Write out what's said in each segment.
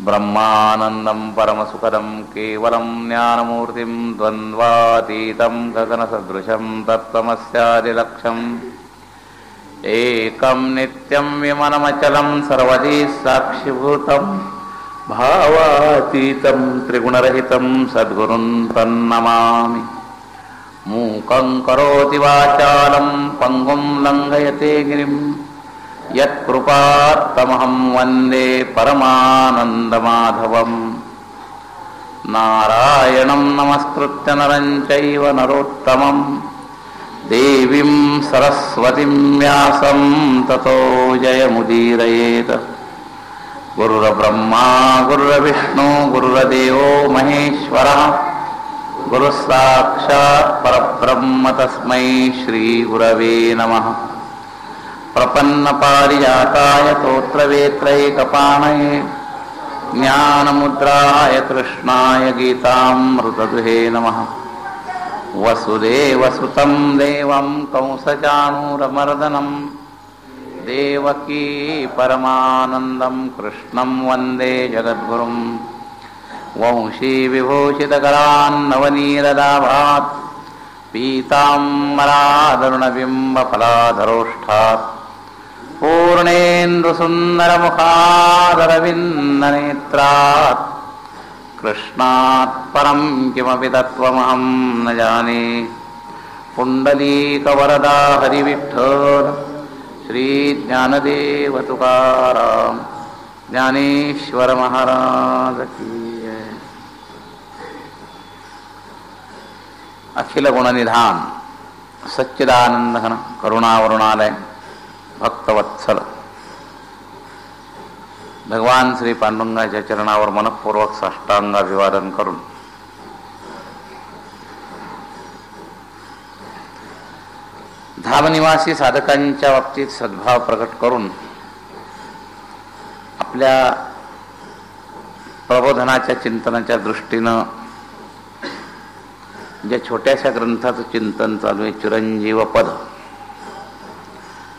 ब्रह्मानंदं परमसुखदं केवलं ज्ञानमूर्तिं द्वन्द्वातीतं गगनसदृशं तत्त्वमस्यादिलक्ष्यम् एकं नित्यं विमनमचलं सर्वधी साक्षिभूतं भावातीतं त्रिगुणरहितं सद्गुरुं तन्नमामि। मूकं करोति वाचालं पङ्गुं लङ्घयते गिरिं यत्कृपात्तमहं वन्दे परमानन्दमाधवम्। नारायणं नमस्कृत्य नरं चैव नरोत्तमं देवीं सरस्वतीं व्यासं ततो जयमुदीरयेत्। गुरुर्ब्रह्मा गुरुर्विष्णु गुरुर्देवो महेश्वरः गुरुस्साक्षात् परब्रह्म तस्मै श्रीगुरवे नमः। प्रपन्नपारिजाताय तोत्रवेत्रैकपाणये ज्ञानमुद्राय कृष्णाय गीतामृतदुहे नमः। वसुदेवसुतं देवं कंसचाणूरमर्दनं देवकी परमानन्दं कृष्णं वन्दे जगद्गुरुं। वंशी विभूषितकरान्नवनीरदाभात् पीताम्बरादरुणबिम्बफलाधरोष्ठात् पूर्णेन्दुसुन्दरमुखादरविन्दनेत्रात् कृष्णात् परं किमपि तत्त्वमहं न जाने। पुण्डलीकवरदा हरिविठ्ठल श्रीज्ञानदेव तुकाराम ज्ञानेश्वर महाराज की जय। अखिल गुणनिधान सच्चिदानंद घन करुणावरुणालय भक्तवत्सल भगवान श्री पांडुरंगाच्या चरणावर मनपूर्वक साष्टांग अभिवादन करून धामनिवासी साधकांच्या बाबतीत सद्भाव प्रकट करून आपल्या प्रबोधनाच्या चिंतनाच्या दृष्टीनं ज्या छोट्याशा ग्रंथाचं चिंतन चालू आहे चिरंजीव पद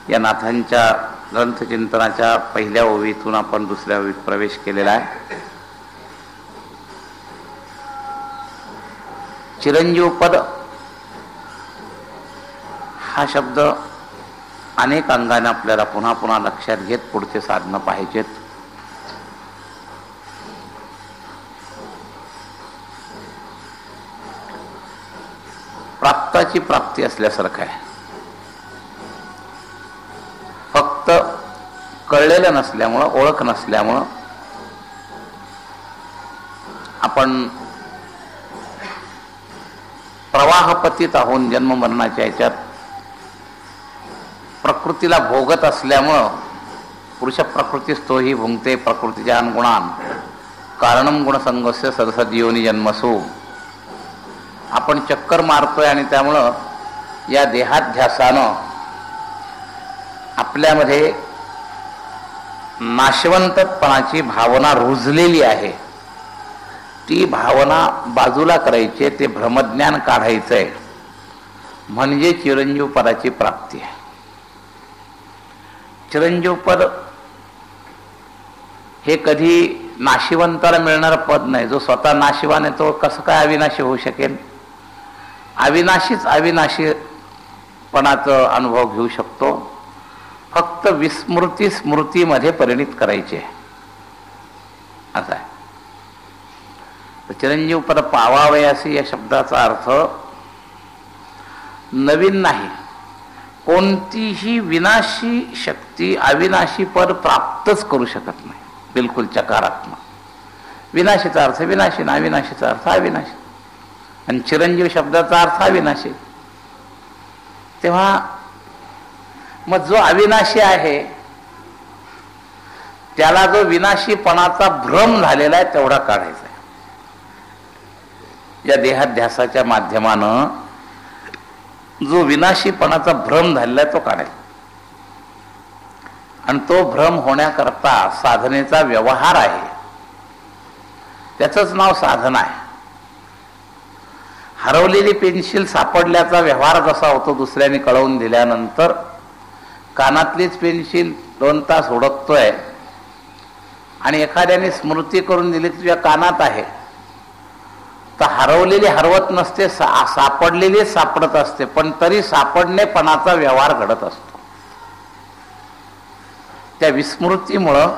या नाथांच्या ग्रंथचिंतनाच्या पहिल्या ओवीतून आपण दुसऱ्या ओवीत प्रवेश केलेला आहे। चिरंजीव पद हा शब्द अनेक अंगाने आपल्याला पुन्हा पुन्हा लक्षात घेत पुढचे साधनं पाहिजेत। प्राप्ताची प्राप्ती असल्यासारखं आहे, फक्त कळलेलं नसल्यामुळं ओळख नसल्यामुळं आपण प्रवाहपतीत आहोत। जन्म मरणाच्या ह्याच्यात प्रकृतीला भोगत असल्यामुळं पुरुष प्रकृतीस्थोही भुंगते प्रकृतीच्या गुणान कारणं गुणसंगस्य सदसद योनी जन्मसो। आपण चक्कर मारतोय आणि त्यामुळं या देहाध्यासानं आपल्यामध्ये नाशवंतपणाची भावना रुजलेली आहे। ती भावना बाजूला करायची, ते भ्रमज्ञान काढायचंय, म्हणजे चिरंजीव पदाची प्राप्ती आहे। चिरंजीव पद हे कधी नाशिवंताला मिळणारं पद नाही। जो स्वतः नाशिवान आहे तो कसं काय अविनाशी होऊ शकेल? अविनाशीच अविनाशीपणाचा अनुभव घेऊ शकतो, फक्त विस्मृती स्मृतीमध्ये परिणित करायचे असं आहे। चिरंजीव पद पावावयासी या शब्दाचा अर्थ नवीन नाही, कोणतीही विनाशी शक्ती अविनाशी पद प्राप्तच करू शकत नाही, बिलकुल चकारात्मक। विनाशीचा अर्थ विनाशी ना, अविनाशीचा अर्थ अविनाशी, आणि चिरंजीव शब्दाचा अर्थ अविनाशी। तेव्हा मग जो अविनाशी आहे त्याला जो विनाशीपणाचा भ्रम झालेला आहे तेवढा काढायचा आहे। या देहाध्यासाच्या माध्यमानं जो विनाशीपणाचा भ्रम झालेला आहे तो काढायचा, आणि तो भ्रम होण्याकरता साधनेचा व्यवहार आहे, त्याचंच नाव साधना आहे। हरवलेली पेन्सिल सापडल्याचा व्यवहार जसा होतो दुसऱ्याने कळवून दिल्यानंतर, कानातलीच पेन्सिल 2 तास हुडकतोय आणि एखाद्याने स्मृती करून दिली तुझ्या कानात आहे, तर हरवलेली हरवत नसते, सापडलेली सापडत असते, पण तरी सापडणेपणाचा व्यवहार घडत असतो. त्या विस्मृतीमुळं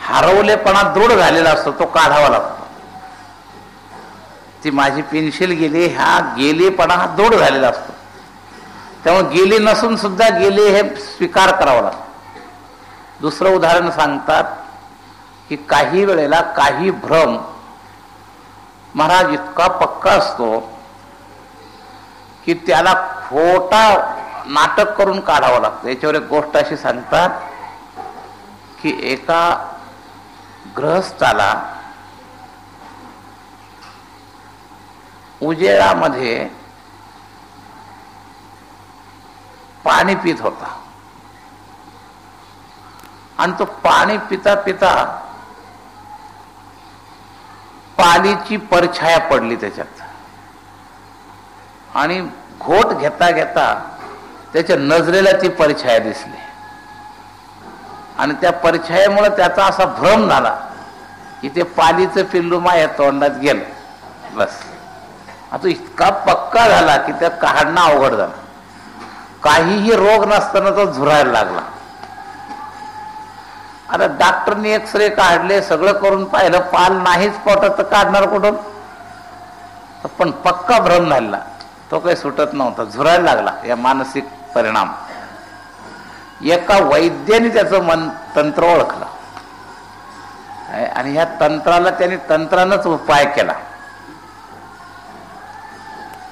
हरवलेपणा दृढ झालेला असतो, तो काढावा लागतो. ती माझी पेन्सिल गेली, हा गेलीपणा हा दृढ झालेला असतो. त्यामुळे गेली नसून सुद्धा गेली हे स्वीकार करावं लागतं. दुसरं उदाहरण सांगतात की काही वेळेला काही भ्रम महाराज इतका पक्का असतो की त्याला खोटा नाटक करून काढावं लागतं. याच्यावर एक गोष्ट अशी सांगतात की एका गृहस्थाला उजेडामध्ये पाणी पित होता आणि तो पाणी पिता पिता पालीची परछाया पडली त्याच्यात आणि घोट घेता घेता त्याच्या नजरेला ती परछाया दिसली आणि त्या परछायेमुळे त्याचा असा भ्रम झाला की ते पालीचं पिल्लू माझ्या तोंडात गेलं. बस आता इतका पक्का झाला की त्या काढणं अवघड झालं. काहीही रोग नसताना तो झुरायला लागला. आता डॉक्टरनी एक्सरे काढले, सगळं करून पाहिलं, पाल नाहीच पोटात, तर काढणार कुठून? पण पक्का भ्रम झाला, तो काही सुटत नव्हता, झुरायला लागला. या मानसिक परिणाम. एका वैद्याने त्याचं तंत्र ओळखलं आणि ह्या तंत्राला त्याने तंत्रानंच उपाय केला.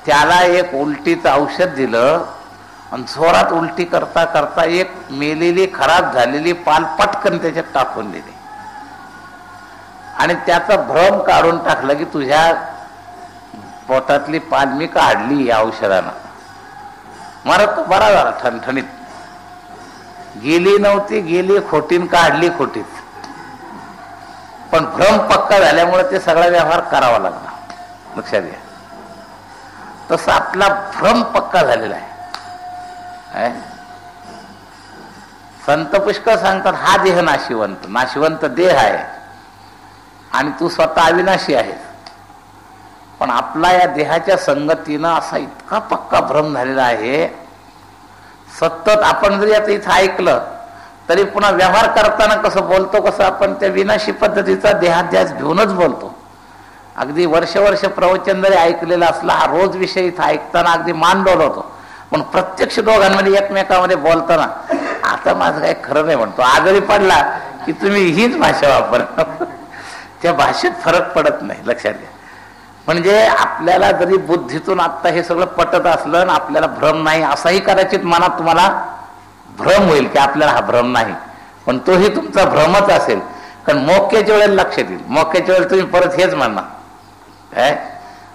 त्याला एक उलटीचं औषध दिलं आणि जोरात उलटी करता करता एक मेलेली खराब झालेली पाल पटकन त्याच्यात टाकून दिली आणि त्याचा भ्रम काढून टाकला की तुझ्या पोटातली पाल मी काढली या औषधानं. मला तो बरा झाला, ठणठणीत. गेली नव्हती, गेली खोटीन, काढली खोटीत. पण भ्रम पक्का झाल्यामुळे ते सगळा व्यवहार करावा लागला. लक्षात घ्या. तसं आपला भ्रम पक्का झालेला आहे. संत पुष्कळ सांगतात हा देह नाशिवंत, नाशिवंत देह आहे आणि तू स्वतः अविनाशी आहे. पण आपला या देहाच्या संगतीनं असा इतका पक्का भ्रम झालेला आहे. सतत आपण जरी आता इथं ऐकलं तरी पुन्हा व्यवहार करताना कसं बोलतो, कसं आपण त्या विनाशी पद्धतीचा देहाध्यास घेऊनच बोलतो. अगदी वर्ष प्रवचन जरी ऐकलेला असला, हा रोज विषय इथं ऐकताना अगदी मान डोलवतो. पण प्रत्यक्ष दोघांमध्ये एकमेकांमध्ये बोलताना आता माझं काही खरं नाही म्हणतो. आजारी पडला की तुम्ही हीच भाषा वापरा, त्या भाषेत फरक पडत नाही. लक्षात घ्या. म्हणजे आपल्याला जरी बुद्धीतून आत्ता हे सगळं पटत असलं ना, आपल्याला भ्रम नाही असाही कदाचित मनात तुम्हाला भ्रम होईल की आपल्याला हा भ्रम नाही, पण तोही तुमचा भ्रमच असेल. कारण मोक्याच्या वेळेला लक्षात येईल. मोक्याच्या वेळेला तुम्ही परत हेच म्हणणार, काय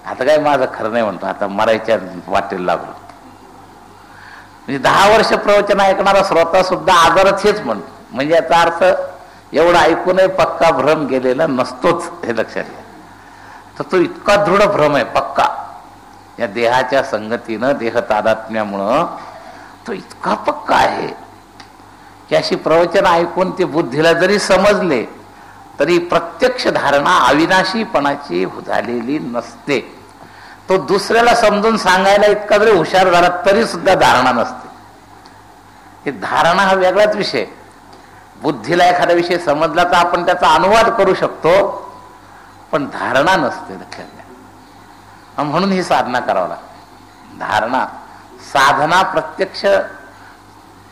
आता काय माझं खरं नाही म्हणतो, आता मरायच्या वाटेला लागलो. म्हणजे 10 वर्ष प्रवचन ऐकणारा श्रोता सुद्धा आजारात हेच म्हणतो. म्हणजे याचा अर्थ एवढं ऐकूनही पक्का भ्रम गेलेला नसतोच, हे लक्षात घ्या. तर तो इतका दृढ भ्रम आहे पक्का या देहाच्या संगतीनं, देह तादात्म्यामुळं तो इतका पक्का आहे की अशी प्रवचन ऐकून ते बुद्धीला जरी समजले तरी प्रत्यक्ष धारणा अविनाशीपणाची झालेली नसते. तो दुसऱ्याला समजून सांगायला इतका जरी हुशार झाला तरी सुद्धा धारणा नसते. हे धारणा हा वेगळाच विषय. बुद्धीला एखादा विषय समजला तर आपण त्याचा अनुवाद करू शकतो, पण धारणा नसते. लक्षात घ्या. म्हणून ही साधना करावं लागते. धारणा साधना प्रत्यक्ष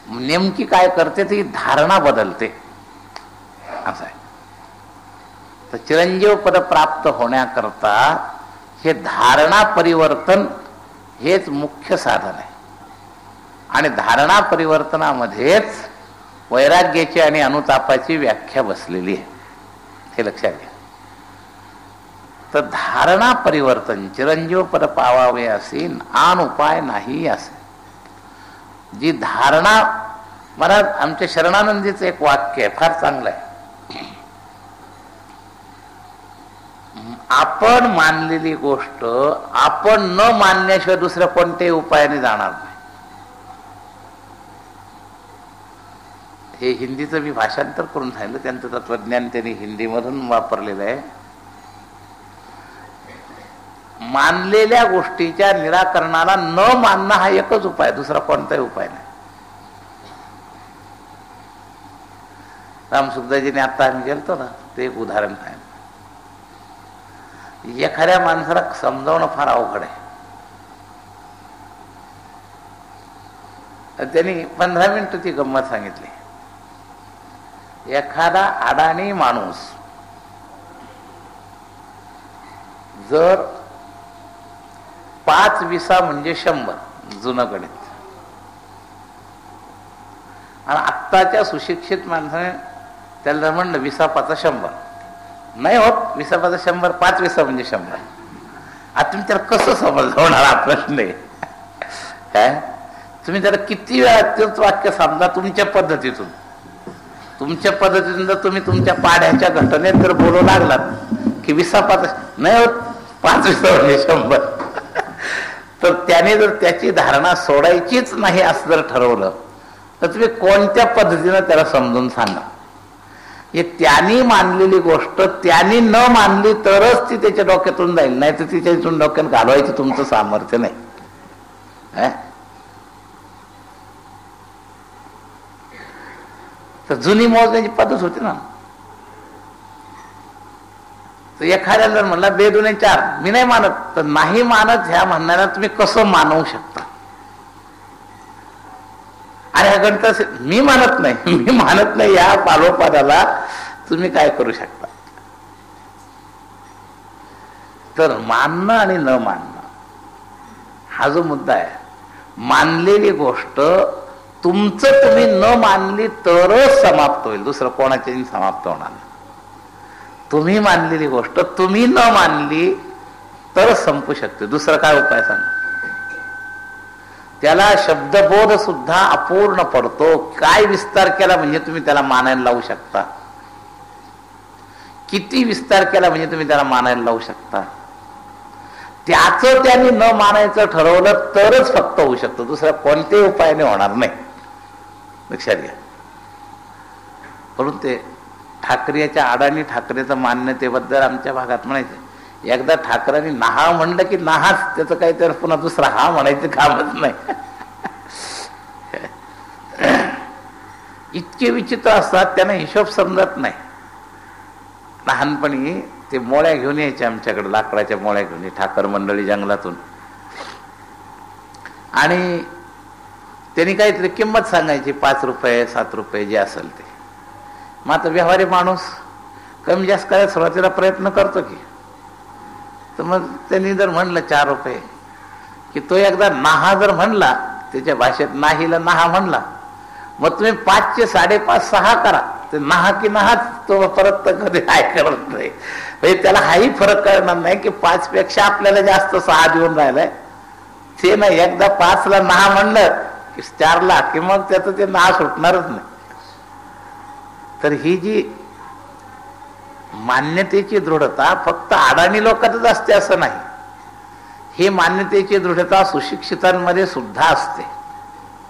नेमकी काय करते ती धारणा बदलते, असं आहे. तर चिरंजीव पद प्राप्त होण्याकरता हे धारणा परिवर्तन हेच मुख्य साधन आहे. आणि धारणा परिवर्तनामध्येच वैराग्याची आणि अनुतापाची व्याख्या बसलेली आहे, हे लक्षात घ्या. तर धारणा परिवर्तन चिरंजीव पद पावावे असे आन उपाय नाही असे. जी धारणा, महाराज आमच्या शरणानंदीचं एक वाक्य आहे, फार चांगलं आहे. आपण मानलेली गोष्ट आपण न मानण्याशिवाय दुसऱ्या कोणत्याही उपायाने जाणार नाही. हे हिंदीचं मी भाषांतर करून सांगितलं, त्यांचं तत्वज्ञान त्यांनी हिंदीमधून वापरलेलं आहे. मानलेल्या गोष्टीच्या निराकरणाला न मानणं हा एकच उपाय, दुसरा कोणताही उपाय नाही. रामसुखदाजीने आता आम्ही गेलतो ना, ते एक उदाहरण आहे. एखाद्या माणसाला समजावणं फार अवघड आहे. त्यांनी 15 मिनिटं ती गंमत सांगितली. एखादा अडाणी माणूस जर 5 विसा म्हणजे 100 जुनं गणित, आणि आत्ताच्या सुशिक्षित माणसाने त्याला म्हणलं 20 5 100 नाही होत, 20 5 100, 5 विसा म्हणजे 100. आता तुम्ही त्याला कसं समजवणार हा प्रश्न आहे. काय तुम्ही त्याला किती वेळा तेच वाक्य समजा तुमच्या पद्धतीतून जर तुम्ही तुमच्या पाड्याच्या घटनेत जर बोलू लागलात की 20 5 नाही होत, 5 विसा म्हणजे 100, तर त्याने जर त्याची धारणा सोडायचीच नाही असं जर ठरवलं तर तुम्ही कोणत्या पद्धतीनं त्याला समजून सांगा. हे त्यांनी मानलेली गोष्ट त्यांनी न मानली तरच ती त्याच्या डोक्यातून जाईल, नाही तर ती त्याच्यातून डोक्यात घालवायचं तुमचं सामर्थ्य नाही. तर जुनी मोजण्याची पद्धत होती ना. तर एखाद्याला जर म्हणला 2 दुणे 4, मी नाही मानत, तर नाही मानत ह्या म्हणण्याला तुम्ही कसं मानवू शकता. अरे हा गणित मी मानत नाही या पालोपादाला तुम्ही काय करू शकता. तर मानणं आणि न मानणं हा जो मुद्दा आहे, मानलेली गोष्ट तुमचं तुम्ही न मानली तरच समाप्त होईल, दुसरं कोणाच्याही समाप्त होणार नाही. तुम्ही मानलेली गोष्ट तुम्ही न मानली तरच संपू शकते, दुसरं काय उपाय सांगा. त्याला शब्दबोध सुद्धा अपूर्ण पडतो. काय विस्तार केला म्हणजे तुम्ही त्याला मानायला लावू शकता, किती विस्तार केला म्हणजे तुम्ही त्याला मानायला लावू शकता. त्याचं त्यांनी न मानायचं ठरवलं तरच फक्त होऊ शकतं, दुसऱ्या कोणत्याही उपायाने होणार नाही, लक्षात घ्या. म्हणून ते ठाकरेच्या अडाणी ठाकरेचं मान्यतेबद्दल आमच्या भागात म्हणायचं, एकदा ठाकरेंनी नहा म्हणलं की नहाच, त्याचं काही तर पुन्हा दुसरा हा म्हणायचं कामच नाही. इतके विचित्र असतात, त्यांना हिशोब समजत नाही. लहानपणी ते मोळ्या घेऊन यायचे आमच्याकडे, लाकडाच्या मोळ्या घेऊन, ठाकर मंडळी जंगलातून, आणि त्यांनी काहीतरी किंमत सांगायची, 5 रुपये 7 रुपये जे असेल ते. मग आता व्यवहारी माणूस कमी जास्त करायला सुरुवातीला प्रयत्न करतो की, तर मग त्यांनी जर म्हणलं 4 रुपये, की तो एकदा नाहा जर म्हणला, त्याच्या भाषेत नाहीला नाहा म्हणला, मग तुम्ही 5 चे 5.5 6 करा, ते नाहा की नाहाच, तो परत तर कधी काय करत नाही. म्हणजे त्याला हाही फरक कळणार नाही की 5 पेक्षा आपल्याला जास्त 6 देऊन राहिलाय ते नाही. एकदा 5 ला नाहा म्हणलं की 4 ला, की मग त्याचं ते नाहा सुटणारच नाही. तर ही जी मान्यतेची दृढता फक्त अडाणी लोकांतच असते असं नाही, ही मान्यतेची दृढता सुशिक्षितांमध्ये सुद्धा असते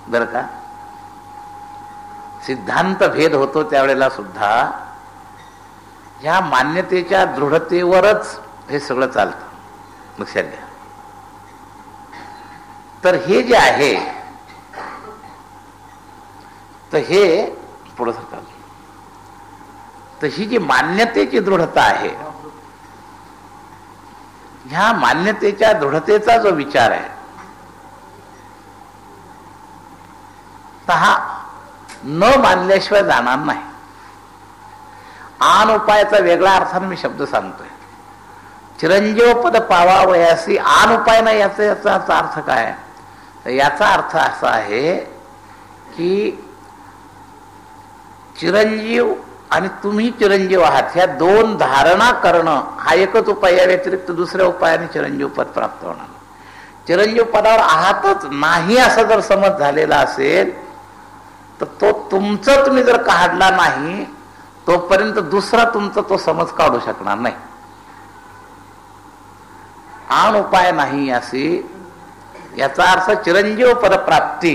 बरं का. सिद्धांत भेद होतो त्यावेळेला सुद्धा ह्या मान्यतेच्या दृढतेवरच हे सगळं चालतं, लक्षात घ्या. तर हे जे आहे, तर हे पुढं सरकार, तर ही जी मान्यतेची दृढता आहे, ह्या मान्यतेच्या दृढतेचा जो विचार आहे, तर हा न मानल्याशिवाय जाणार नाही. आन उपायाचा वेगळा अर्थाने मी शब्द सांगतोय. चिरंजीव पद पावावयासी आन उपाय नाही, याचा अर्थ काय? तर याचा अर्थ असा आहे की चिरंजीव आणि तुम्ही चिरंजीव आहात, ह्या 2 धारणा करणं हा एकच उपाय, या व्यतिरिक्त दुसऱ्या उपायाने चिरंजीव पद प्राप्त होणार. चिरंजीव पदावर आहातच नाही असं जर समज झालेला असेल, तर तो तुमचं तुम्ही जर काढला नाही तोपर्यंत दुसरा तुमचा तो समज काढू शकणार नाही. आण उपाय नाही असे याचा अर्थ चिरंजीव पदप्राप्ती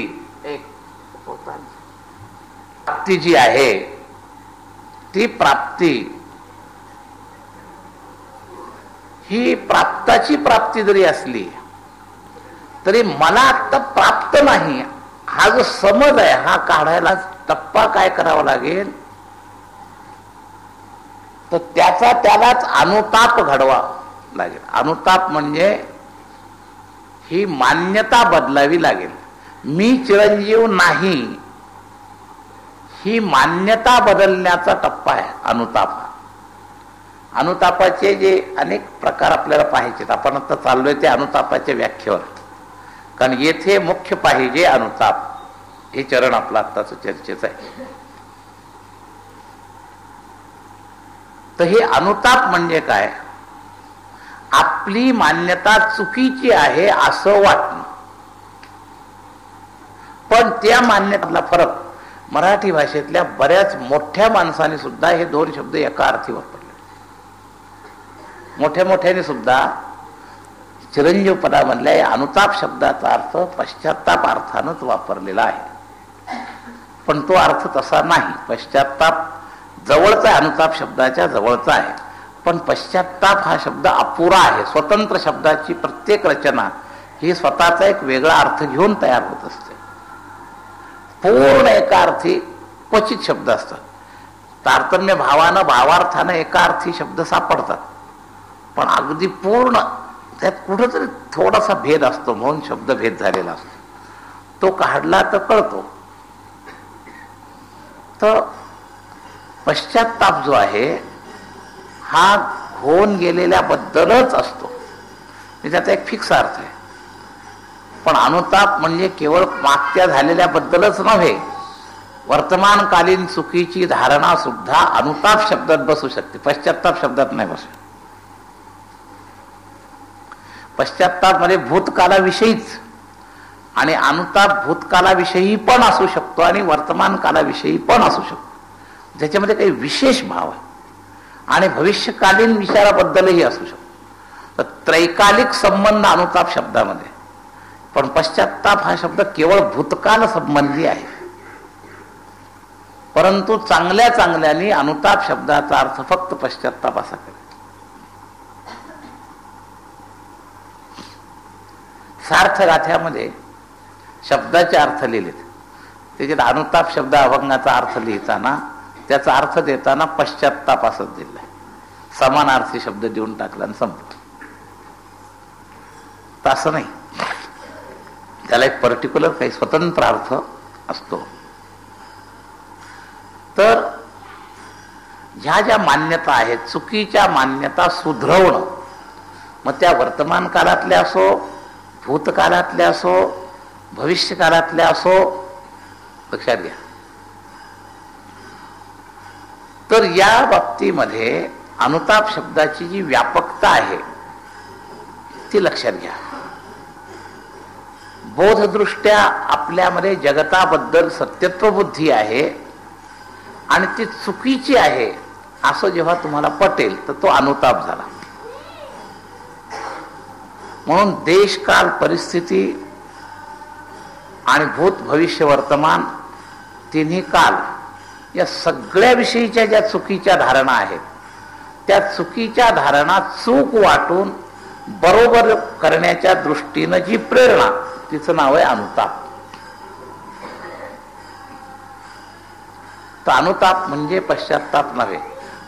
प्राप्ती जी आहे ती प्राप्ती ही प्राप्ताची प्राप्ती जरी असली तरी मला आता प्राप्त नाही हा जो समज आहे हा काढायला टप्पा काय करावा लागेल तर त्याचा त्यालाच अनुताप घडवा लागेल. अनुताप म्हणजे ही मान्यता बदलावी लागेल. मी चिरंजीव नाही ही मान्यता बदलण्याचा टप्पा आहे अनुताप. अनुतापाचे जे अनेक प्रकार आपल्याला पाहायचे आपण आता चाललोय ते अनुतापाच्या व्याख्येवर, कारण येथे मुख्य पाहिजे अनुताप. हे चरण आपलं आत्ताच चर्चेचं आहे. तर हे अनुताप म्हणजे काय? आपली मान्यता चुकीची आहे असं वाटणं. पण त्या मान्यतेतला फरक मराठी भाषेतल्या बऱ्याच मोठ्या माणसांनी सुद्धा हे दोन शब्द एका अर्थी वापरले. मोठ्या मोठ्याने सुद्धा चिरंजीव पदामधल्या या अनुताप शब्दाचा अर्थ पश्चात्ताप अर्थानच वापरलेला आहे. पण तो अर्थ तसा नाही. पश्चात्ताप जवळचा आहे, अनुताप शब्दाच्या जवळचा आहे. पण पश्चात्ताप हा शब्द अपुरा आहे. स्वतंत्र शब्दाची प्रत्येक रचना ही स्वतःचा एक वेगळा अर्थ घेऊन तयार होत असते. पूर्ण एका अर्थी क्वचित शब्द असतात. तारतम्य भावानं भावार्थानं एका अर्थी शब्द सापडतात, पण अगदी पूर्ण त्यात कुठंतरी थोडासा भेद असतो म्हणून शब्द भेद झालेला असतो. तो काढला तर कळतो. तर पश्चात्ताप जो आहे हा होऊन गेलेल्याबद्दलच असतो, त्याचा एक फिक्स अर्थ आहे. पण अनुताप म्हणजे केवळ मागच्या झालेल्याबद्दलच नव्हे, वर्तमानकालीन चुकीची धारणा सुद्धा अनुताप शब्दात बसू शकते, पश्चात्ताप शब्दात नाही बसू. पश्चात्ताप मध्ये भूतकालाविषयीच आणि अनुताप भूतकालाविषयी पण असू शकतो आणि वर्तमान कालाविषयी पण असू शकतो, ज्याच्यामध्ये काही विशेष भाव आहे. आणि भविष्यकालीन विचाराबद्दलही असू शकतो. तर त्रैकालिक संबंध अनुताप शब्दामध्ये, पण पश्चात्ताप हा शब्द केवळ भूतकाल संबंधी आहे. परंतु चांगल्या चांगल्याने अनुताप शब्दाचा अर्थ फक्त पश्चात्ताप असा करेल. सार्थगाथ्यामध्ये शब्दाचे अर्थ लिहिलेत, त्याच्यात अनुताप शब्द अभंगाचा अर्थ लिहिताना त्याचा अर्थ देताना पश्चात्ताप असंच दिलाय. समानार्थी शब्द देऊन टाकला आणि संपलं. तसं नाही, त्याला एक पर्टिक्युलर काही स्वतंत्र अर्थ असतो. तर ह्या ज्या मान्यता आहेत, चुकीच्या मान्यता सुधरवणं, मग त्या वर्तमान काळातल्या असो, भूतकाळातल्या असो, भविष्यकाळातल्या असो, लक्षात घ्या. तर या बाबतीमध्ये अनुताप शब्दाची जी व्यापकता आहे ती लक्षात घ्या. बोधदृष्ट्या आपल्यामध्ये जगताबद्दल सत्यत्व बुद्धी आहे आणि ती चुकीची आहे असं जेव्हा तुम्हाला पटेल तर तो अनुताप झाला. म्हणून देश काल परिस्थिती आणि भूत भविष्य वर्तमान तिन्ही काल या सगळ्या विषयीच्या ज्या चुकीच्या धारणा आहेत त्या चुकीच्या धारणा चूक वाटून बरोबर करण्याच्या दृष्टीनं जी प्रेरणा, तिचं नाव आहे अनुताप. तर अनुताप म्हणजे पश्चात्ताप नव्हे.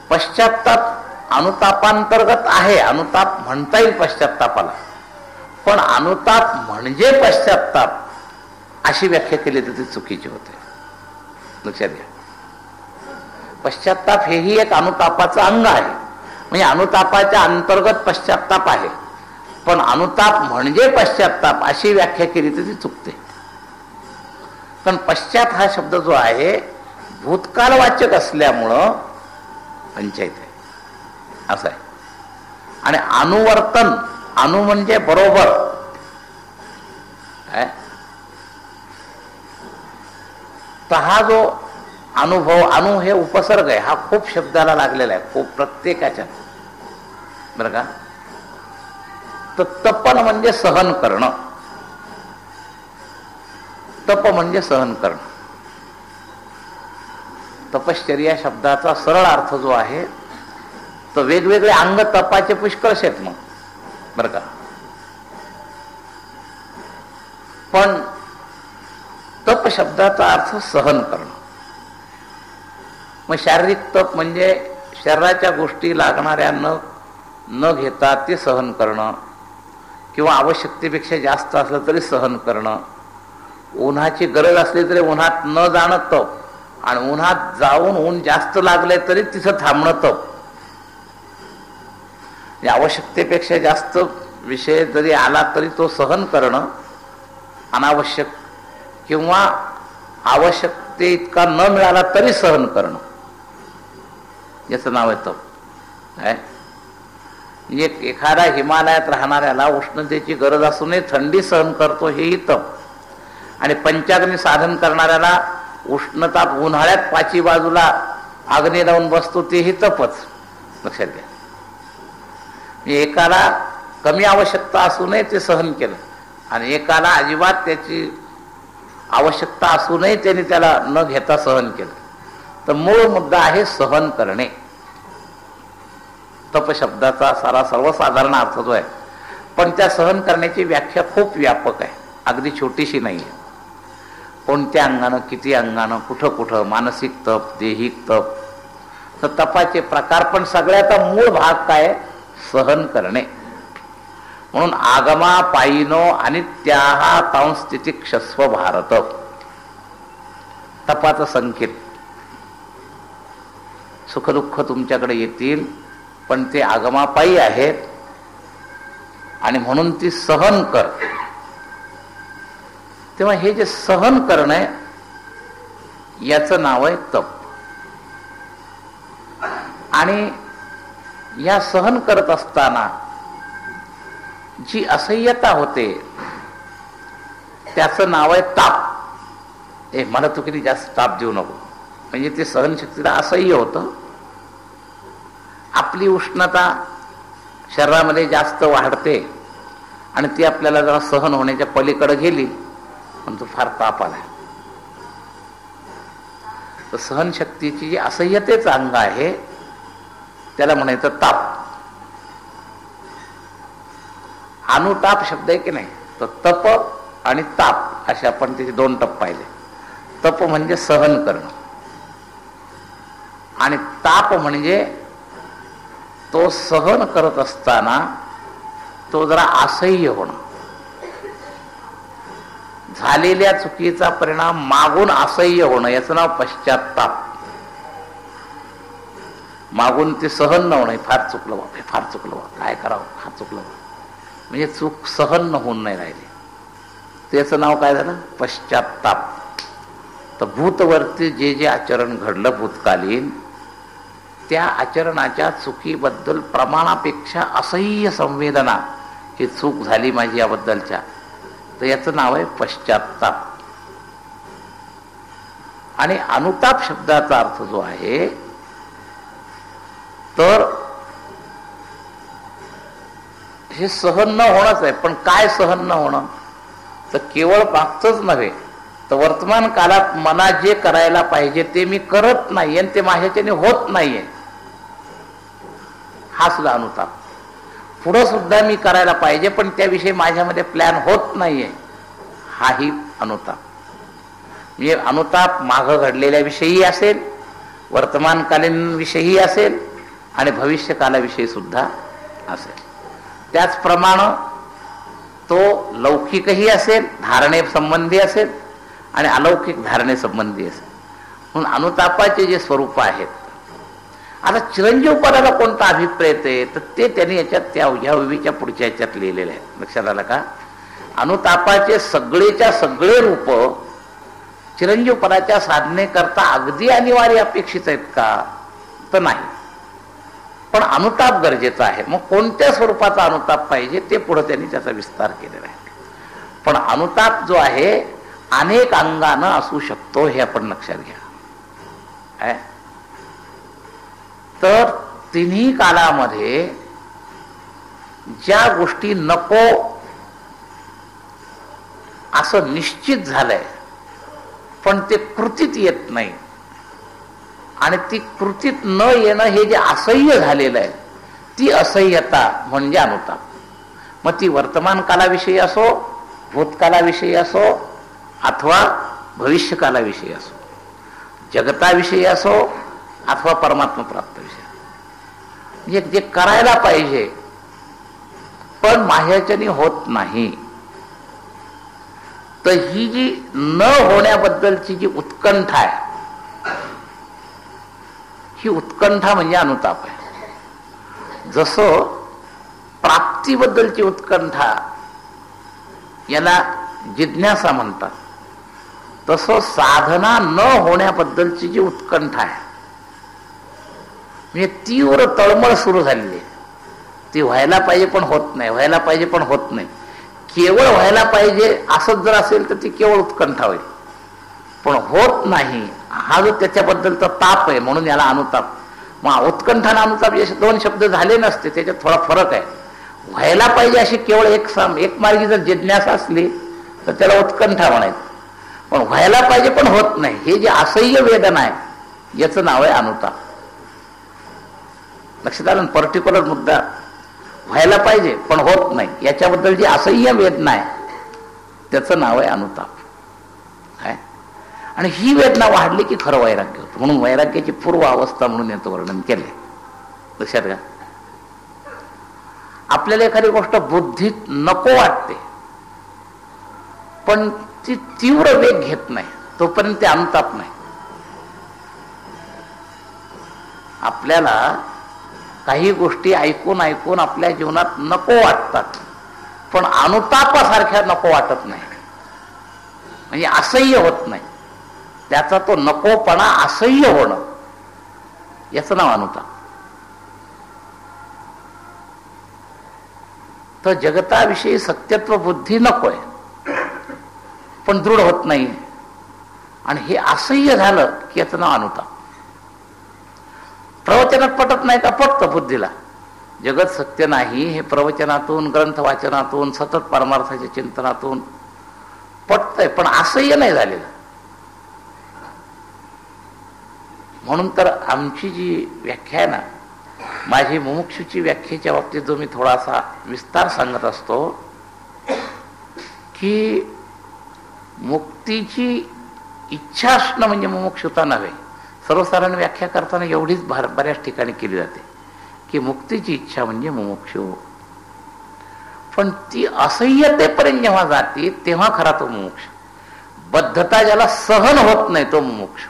पश्चात्ताप अनुतापांतर्गत आहे, अनुताप म्हणता येईल पश्चात्तापाला. पण अनुताप म्हणजे पश्चात्ताप अशी व्याख्या केली तर ती चुकीची होते. लक्षात घ्या. पश्चात्ताप हेही एक अनुतापाचं अंग आहे, म्हणजे अनुतापाच्या अंतर्गत पश्चात्ताप आहे. पण अनुताप म्हणजे पश्चात्ताप अशी व्याख्या केली तर ती चुकते. पण पश्चात हा शब्द जो आहे भूतकालवाचक असल्यामुळं पंचायत आहे असं आहे. आणि अनुवर्तन, अनु म्हणजे बरोबर, तर हा जो अनुभव, अनु हे उपसर्ग आहे, हा खूप शब्दाला लागलेला आहे, खूप प्रत्येकाच्या, बरं का. तर तपन म्हणजे सहन करणं, तप म्हणजे सहन करणं. तपश्चर्या शब्दाचा सरळ अर्थ जो आहे तो वेगवेगळे अंग तपाचे पुष्कळश आहेत मग, बरं का. पण तप शब्दाचा अर्थ सहन करणं. मग शारीरिक तप म्हणजे शरीराच्या गोष्टी लागणाऱ्या न घेता ते सहन करणं, किंवा आवश्यकतेपेक्षा जास्त असलं तरी सहन करणं, उन्हाची गरज असली तरी उन्हात न जाणं तप, आणि उन्हात जाऊन ऊन जास्त लागले तरी तिथं थांबणं तप. आवश्यकतेपेक्षा जास्त विषय जरी आला तरी तो सहन करणं, अनावश्यक किंवा आवश्यकते इतका न मिळाला तरी सहन करणं, याचं नाव आहे तप. म्हणजे एखाद्या हिमालयात राहणाऱ्याला उष्णतेची गरज असूनही थंडी सहन करतो, हेही तप. आणि पंचाग्नी साधन करणाऱ्याला उष्णता उन्हाळ्यात पाची बाजूला अग्नी लावून बसतो, तेही तपच. लक्षात घ्या. एकाला कमी आवश्यकता असूनही ते सहन केलं, आणि एकाला अजिबात त्याची आवश्यकता असूनही त्याने त्याला न घेता सहन केलं. तर मूळ मुद्दा आहे सहन करणे. तप शब्दाचा सारा सर्वसाधारण अर्थ जो आहे, पण त्या सहन करण्याची व्याख्या खूप व्यापक आहे, अगदी छोटीशी नाही आहे. कोणत्या अंगानं, किती अंगानं, कुठं कुठं, मानसिक तप, देहिक तप. तर तपाचे प्रकार, पण सगळ्याचा मूळ भाग काय? सहन करणे. म्हणून आगमा पायिनो अनित्याहा तांस्थिती क्षस्व भारत. तपाचं संकेत. सुखदुःख तुमच्याकडे येतील, पण ते आगमापायी आहेत, आणि म्हणून ती सहन कर. तेव्हा हे जे सहन करणं याचं नाव आहे तप. आणि या सहन करत असताना जी असह्यता होते त्याचं नाव आहे ताप. मला तू किती जास्त ताप देऊ नको, म्हणजे ते सहनशक्तीला असह्य होतं. आपली उष्णता शरीरामध्ये जास्त वाढते आणि ती आपल्याला जरा सहन होण्याच्या पलीकडे गेली, पण तो फार ताप आला. तर सहनशक्तीची जी असह्यतेचं अंग आहे त्याला म्हणायचं ताप. अनुताप शब्द आहे की नाही, तर तप आणि ताप असे आपण त्याचे दोन टप्पे पाहिले. तप म्हणजे सहन करणं, आणि ताप म्हणजे तो सहन करत असताना तो जरा असह्य होणं. झालेल्या चुकीचा परिणाम मागून असह्य होणं, याचं नाव पश्चात्ताप. मागून ते सहन न होणं, फार चुकलं बा, फार चुकलं बा, काय करावं, फार चुकलं बा, म्हणजे चूक सहन न होऊन नाही राहिली, त्याचं नाव काय झालं? पश्चात्ताप. तर भूतवर्ती जे जे आचरण घडलं भूतकालीन, त्या आचरणाच्या चुकीबद्दल प्रमाणापेक्षा असह्य संवेदना, ही चूक झाली माझी याबद्दलच्या, तर याचं नाव आहे पश्चात्ताप. आणि अनुताप शब्दाचा अर्थ जो आहे, तर हे सहन न होणंच आहे. पण काय सहन न होणं? तर केवळ मागचंच नव्हे, तर वर्तमान काळात मला जे करायला पाहिजे ते मी करत नाहीये, आणि ते माझ्याच्याने होत नाहीये, हा सुद्धा अनुताप. पुढं सुद्धा मी करायला पाहिजे, पण त्याविषयी माझ्यामध्ये प्लॅन होत नाहीये, हाही अनुताप. म्हणजे अनुताप मागं घडलेल्या विषयी असेल, वर्तमानकालीन विषयी असेल, आणि भविष्यकालाविषयी सुद्धा असेल. त्याचप्रमाणे तो लौकिकही असेल, धारणे संबंधी असेल, आणि अलौकिक धारणे संबंधी असेल. म्हणून अनुतापाचे जे स्वरूप आहेत, आता चिरंजीव पदाला कोणता अभिप्रेत आहे, तर ते त्यांनी याच्यात त्या ह्या पुढच्या याच्यात लिहिलेले आहे. लक्षात आलं का? अनुतापाचे सगळेच्या सगळे रूप चिरंजीव पदाच्या साधनेकरता अगदी अनिवार्य अपेक्षित आहेत का? तर नाही, पण अनुताप गरजेचा आहे. मग कोणत्या स्वरूपाचा अनुताप पाहिजे ते पुढे त्यांनी त्याचा विस्तार केलेला आहे. पण अनुताप जो आहे अनेक अंगानं असू शकतो, हे आपण लक्षात घ्या. तर तिन्ही कालामध्ये ज्या गोष्टी नको असं निश्चित झालंय, पण ते कृतीत येत नाही, आणि ती कृतीत न येणं हे जे असह्य झालेलं आहे, ती असह्यता म्हणजे अनुताप. मग ती वर्तमान कालाविषयी असो, भूतकालाविषयी असो, अथवा भविष्यकालाविषयी असो, जगताविषयी असो, अथवा परमात्मा प्राप्त विषयी. म्हणजे जे करायला पाहिजे पण माझ्याच्याने होत नाही, तर ही जी न होण्याबद्दलची जी उत्कंठा आहे, ही उत्कंठा म्हणजे अनुताप आहे. जसं प्राप्तीबद्दलची उत्कंठा याला जिज्ञासा म्हणतात, तसं साधना न होण्याबद्दलची जी उत्कंठा आहे, म्हणजे तीव्र तळमळ सुरू झालेली आहे. ती व्हायला पाहिजे पण होत नाही, व्हायला पाहिजे पण होत नाही. केवळ व्हायला पाहिजे असंच जर असेल तर ती केवळ उत्कंठा होईल, पण होत नाही हा जो त्याच्याबद्दलचा ताप आहे, म्हणून याला अनुताप. मग उत्कंठा आणि अनुताप असे दोन शब्द झाले नसते, त्याच्यात थोडा फरक आहे. व्हायला पाहिजे अशी केवळ एक मार्गी जर जिज्ञासा असली तर त्याला उत्कंठा म्हणायचं, पण व्हायला पाहिजे पण होत नाही, हे जे असह्य वेदना आहे याचं नाव आहे अनुताप. लक्षात आलं? पर्टिक्युलर मुद्दा, व्हायला पाहिजे पण होत नाही याच्याबद्दल जी असह्य वेदना आहे त्याचं नाव आहे अनुताप. काय? आणि ही वेदना वाढली की खरं वैराग्य होतं. म्हणून वैराग्याची पूर्व अवस्था म्हणून याचं वर्णन केलंय. लक्षात घ्या. आपल्याला एखादी गोष्ट बुद्धीत नको वाटते पण ती तीव्र वेग घेत नाही, तोपर्यंत ते अनुताप नाही. आपल्याला काही गोष्टी ऐकून ऐकून आपल्या जीवनात नको वाटतात, पण अनुतापासारख्या नको वाटत नाही, म्हणजे असह्य होत नाही. त्याचा तो नकोपणा असह्य होणं याचं नाव अनुताप. तर जगताविषयी सत्यत्व बुद्धी नकोय पण दृढ होत नाही, आणि हे असह्य झालं की याचं नाव अनुताप. प्रवचनात पटत नाही का? पटतं बुद्धीला. जगत सत्य नाही हे प्रवचनातून, ग्रंथ वाचनातून, सतत परमार्थाच्या चिंतनातून पटतंय, पण असह्य नाही झालेलं. म्हणून तर आमची जी व्याख्या आहे ना, माझी मुमुक्षूची व्याख्येच्या बाबतीत जो मी थोडासा विस्तार सांगत असतो की मुक्तीची इच्छा असणं म्हणजे मुमुक्षुता नव्हे. सर्वसाधारण व्याख्या करताना एवढीच बऱ्याच ठिकाणी केली जाते की मुक्तीची इच्छा म्हणजे मुमुक्षु, पण ती असह्यतेपर्यंत जेव्हा जाते तेव्हा खरा तो मुमुक्ष. बद्धता ज्याला सहन होत नाही तो मुमुक्ष.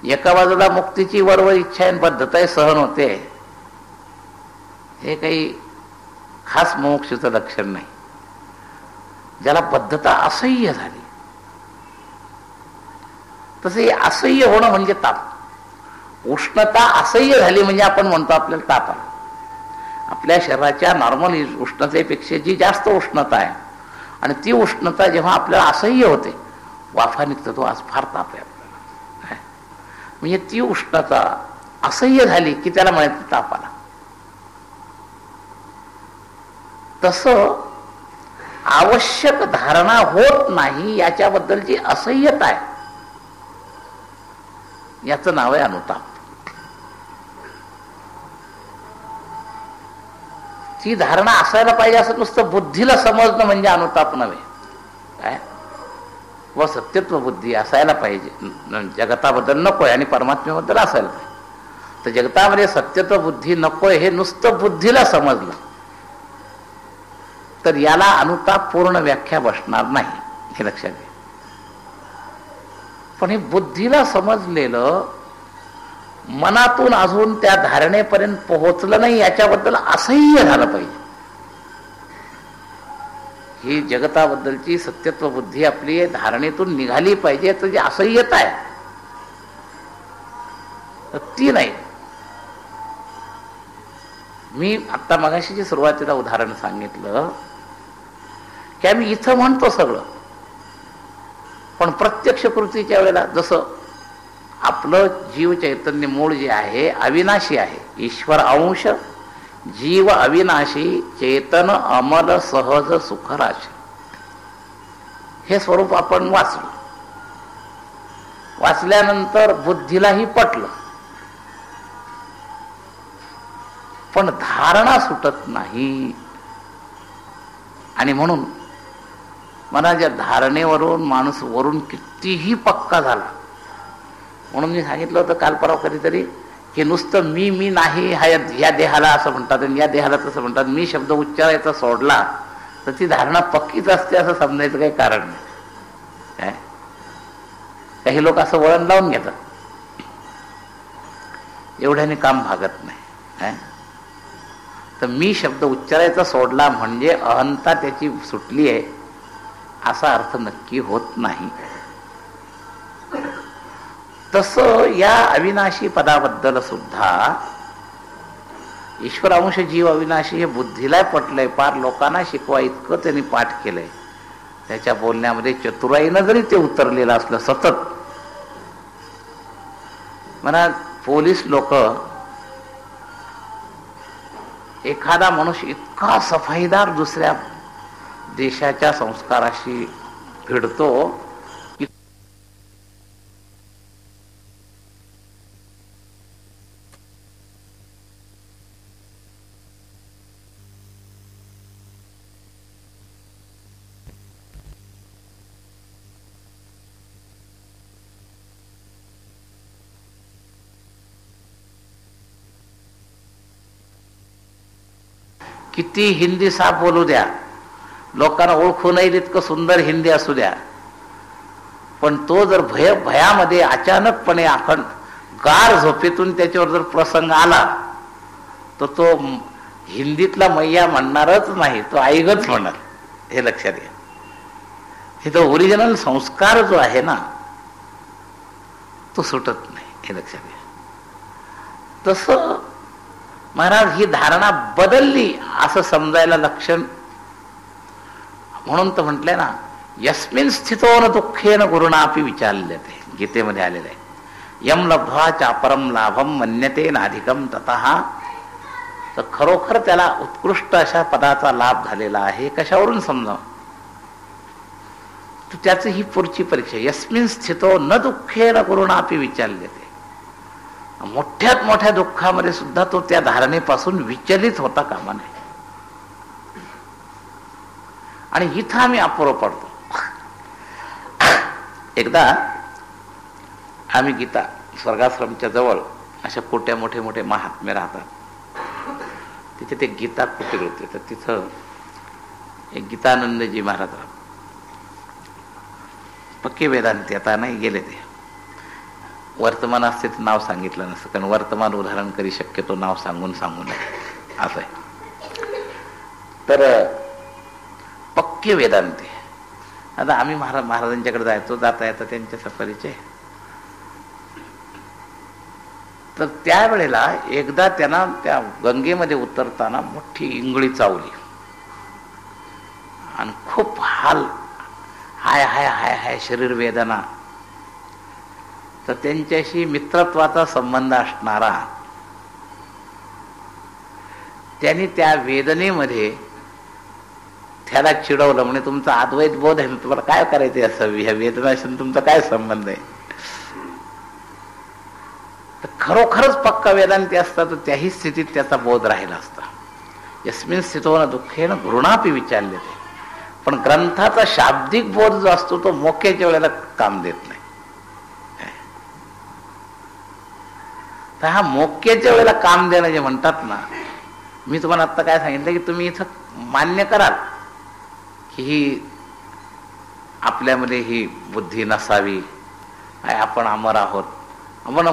एका बाजूला मुक्तीची वरवर इच्छा आहे, बद्धता सहन होते, हे काही खास मुमुक्षुचं लक्षण नाही. ज्याला बद्धता असह्य झाली, तसं हे असह्य होणं म्हणजे ताप. उष्णता असह्य झाली म्हणजे आपण म्हणतो आपल्याला ताप आला. आपल्या शरीराच्या नॉर्मल उष्णतेपेक्षा जी जास्त उष्णता आहे, आणि ती उष्णता जेव्हा आपल्याला असह्य होते, वाफा निघतो, तो आज फार ताप आहे आपल्याला. म्हणजे ती उष्णता असह्य झाली की त्याला म्हणायचं ताप आला. तसं आवश्यक धारणा होत नाही याच्याबद्दलची असह्यता आहे, याचं नाव आहे अनुताप. ती धारणा असायला पाहिजे असं नुसतं बुद्धीला समजणं म्हणजे अनुताप नव्हे. काय? व सत्यत्व बुद्धी असायला पाहिजे. जगताबद्दल नकोय आणि परमात्म्याबद्दल असायला पाहिजे. तर जगतामध्ये सत्यत्व बुद्धी नकोय हे नुसतं बुद्धीला समजलं तर याला अनुताप पूर्ण व्याख्या बसणार नाही, हे लक्षात घ्या. पण हे बुद्धीला समजलेलं मनातून अजून त्या धारणेपर्यंत पोहोचलं नाही याच्याबद्दल असह्य झालं पाहिजे. ही जगताबद्दलची सत्यत्व बुद्धी आपली धारणेतून निघाली पाहिजे. तर जी असह्यता आहे तर ती नाही. मी आत्ता मगाशी जे सुरुवातीला उदाहरण सांगितलं की आम्ही इथं म्हणतो सगळं, पण प्रत्यक्ष कृतीच्या वेळेला जसं आपलं जीव चैतन्य मूळ जे आहे अविनाशी आहे, ईश्वर अंश, जीव अविनाशी, चेतन अमल सहज सुखराशी, हे स्वरूप आपण वाचलं. वाचल्यानंतर बुद्धीलाही पटलं, पण धारणा सुटत नाही. आणि म्हणून मनाच्या धारणेवरून माणूस वरून कितीही पक्का झाला. म्हणून मी सांगितलं होतं काल परवा कधीतरी की नुसतं मी नाही हा या देहाला असं म्हणतात आणि या देहाला तसं म्हणतात, मी शब्द उच्चारायचा सोडला तर ती धारणा पक्कीच असते असं समजायचं काही कारण नाही. काही लोक असं वळण लावून घेतात, एवढ्याने काम भागत नाही. तर मी शब्द उच्चारायचा सोडला म्हणजे अहंता त्याची सुटली आहे असा अर्थ नक्की होत नाही. तसं या अविनाशी पदाबद्दल सुद्धा ईश्वर अंश जीव अविनाशी हे बुद्धीला पटलंय, पार लोकांना शिकवा इतकं त्यांनी पाठ केलंय. त्याच्या बोलण्यामध्ये चतुराईनं जरी ते उतरलेलं असलं सतत. म्हणा पोलीस लोक, एखादा मनुष्य इतका सफाईदार दुसऱ्या देशाच्या संस्काराशी भिडतो की किती हिंदी साफ बोलू द्या, लोकांना ओळखू नाही इतकं सुंदर हिंदी असू द्या, पण तो जर भयामध्ये अचानकपणे अखंड गार झोपेतून त्याच्यावर जर प्रसंग आला तर तो हिंदीतला मैया म्हणणारच नाही, तो आईगच म्हणणार. हे लक्षात घ्या. हे तो ओरिजिनल संस्कार जो आहे ना तो सुटत नाही, हे लक्षात घ्या. तसं महाराज ही धारणा बदलली असं समजायला लक्षण. म्हणून तर म्हटलंय ना, यस्मिन स्थितो न दुःखेन गुरुणापि विचाल्यते, गीतेमध्ये आलेलं आहे. यम लब्ध्वा चापरम लाभम मन्यते नाधिकम ततः. तर खरोखर त्याला उत्कृष्ट अशा पदाचा लाभ झालेला आहे. कशावरून समजा, तर त्याच ही पुढची परीक्षा. यस्मिन स्थितो न दुःखेन गुरुणापि विचाल्यते. मोठ्यात मोठ्या दुःखामध्ये सुद्धा तो त्या धारणेपासून विचलित होता कामा नये. आणि इथं आम्ही अपूर्व पडतो. एकदा आम्ही गीता स्वर्गाश्रमच्या जवळ अशा कोट्या मोठे मोठे महात्मे राहतात, तिथे ते गीता कुटीर होते. तर तिथं एक गीतानंदजी महाराज पक्के वेदांती, आता नाही गेले ते. वर्तमान असते तर नाव सांगितलं नसतं, कारण वर्तमान उदाहरण करी शक्यतो नाव सांगून नये असं आहे. तर पक्के वेदांती. आता आम्ही महाराजांच्याकडे जायचो, जाता येता त्यांच्या परिचय. तर त्यावेळेला एकदा त्यांना त्या गंगेमध्ये उतरताना मोठी इंगळी चावली आणि खूप हाय हाय हाय हाय शरीर वेदना. तर त्यांच्याशी मित्रत्वाचा संबंध असणारा त्यांनी त्या वेदनेमध्ये त्याला चिडवलं. म्हणजे तुमचा अद्वैत बोध आहे, तुम्हाला काय करायचं असं, ह्या वेदनाशी तुमचा काय संबंध आहे. तर खरोखरच पक्का वेदांती असता तर त्याही स्थितीत त्याचा बोध राहिला असता. यस्मिन स्थितो न दुःखेन गुरुणापि विचाल्यते. पण ग्रंथाचा शाब्दिक बोध जो असतो तो मोक्याच्या वेळेला काम देत नाही. तर हा मोक्याच्या वेळेला काम देणं जे म्हणतात ना, मी तुम्हाला आत्ता काय सांगितलं की तुम्ही इथं मान्य कराल की ही आपल्यामध्ये ही बुद्धी नसावी, आपण अमर आहोत. आपण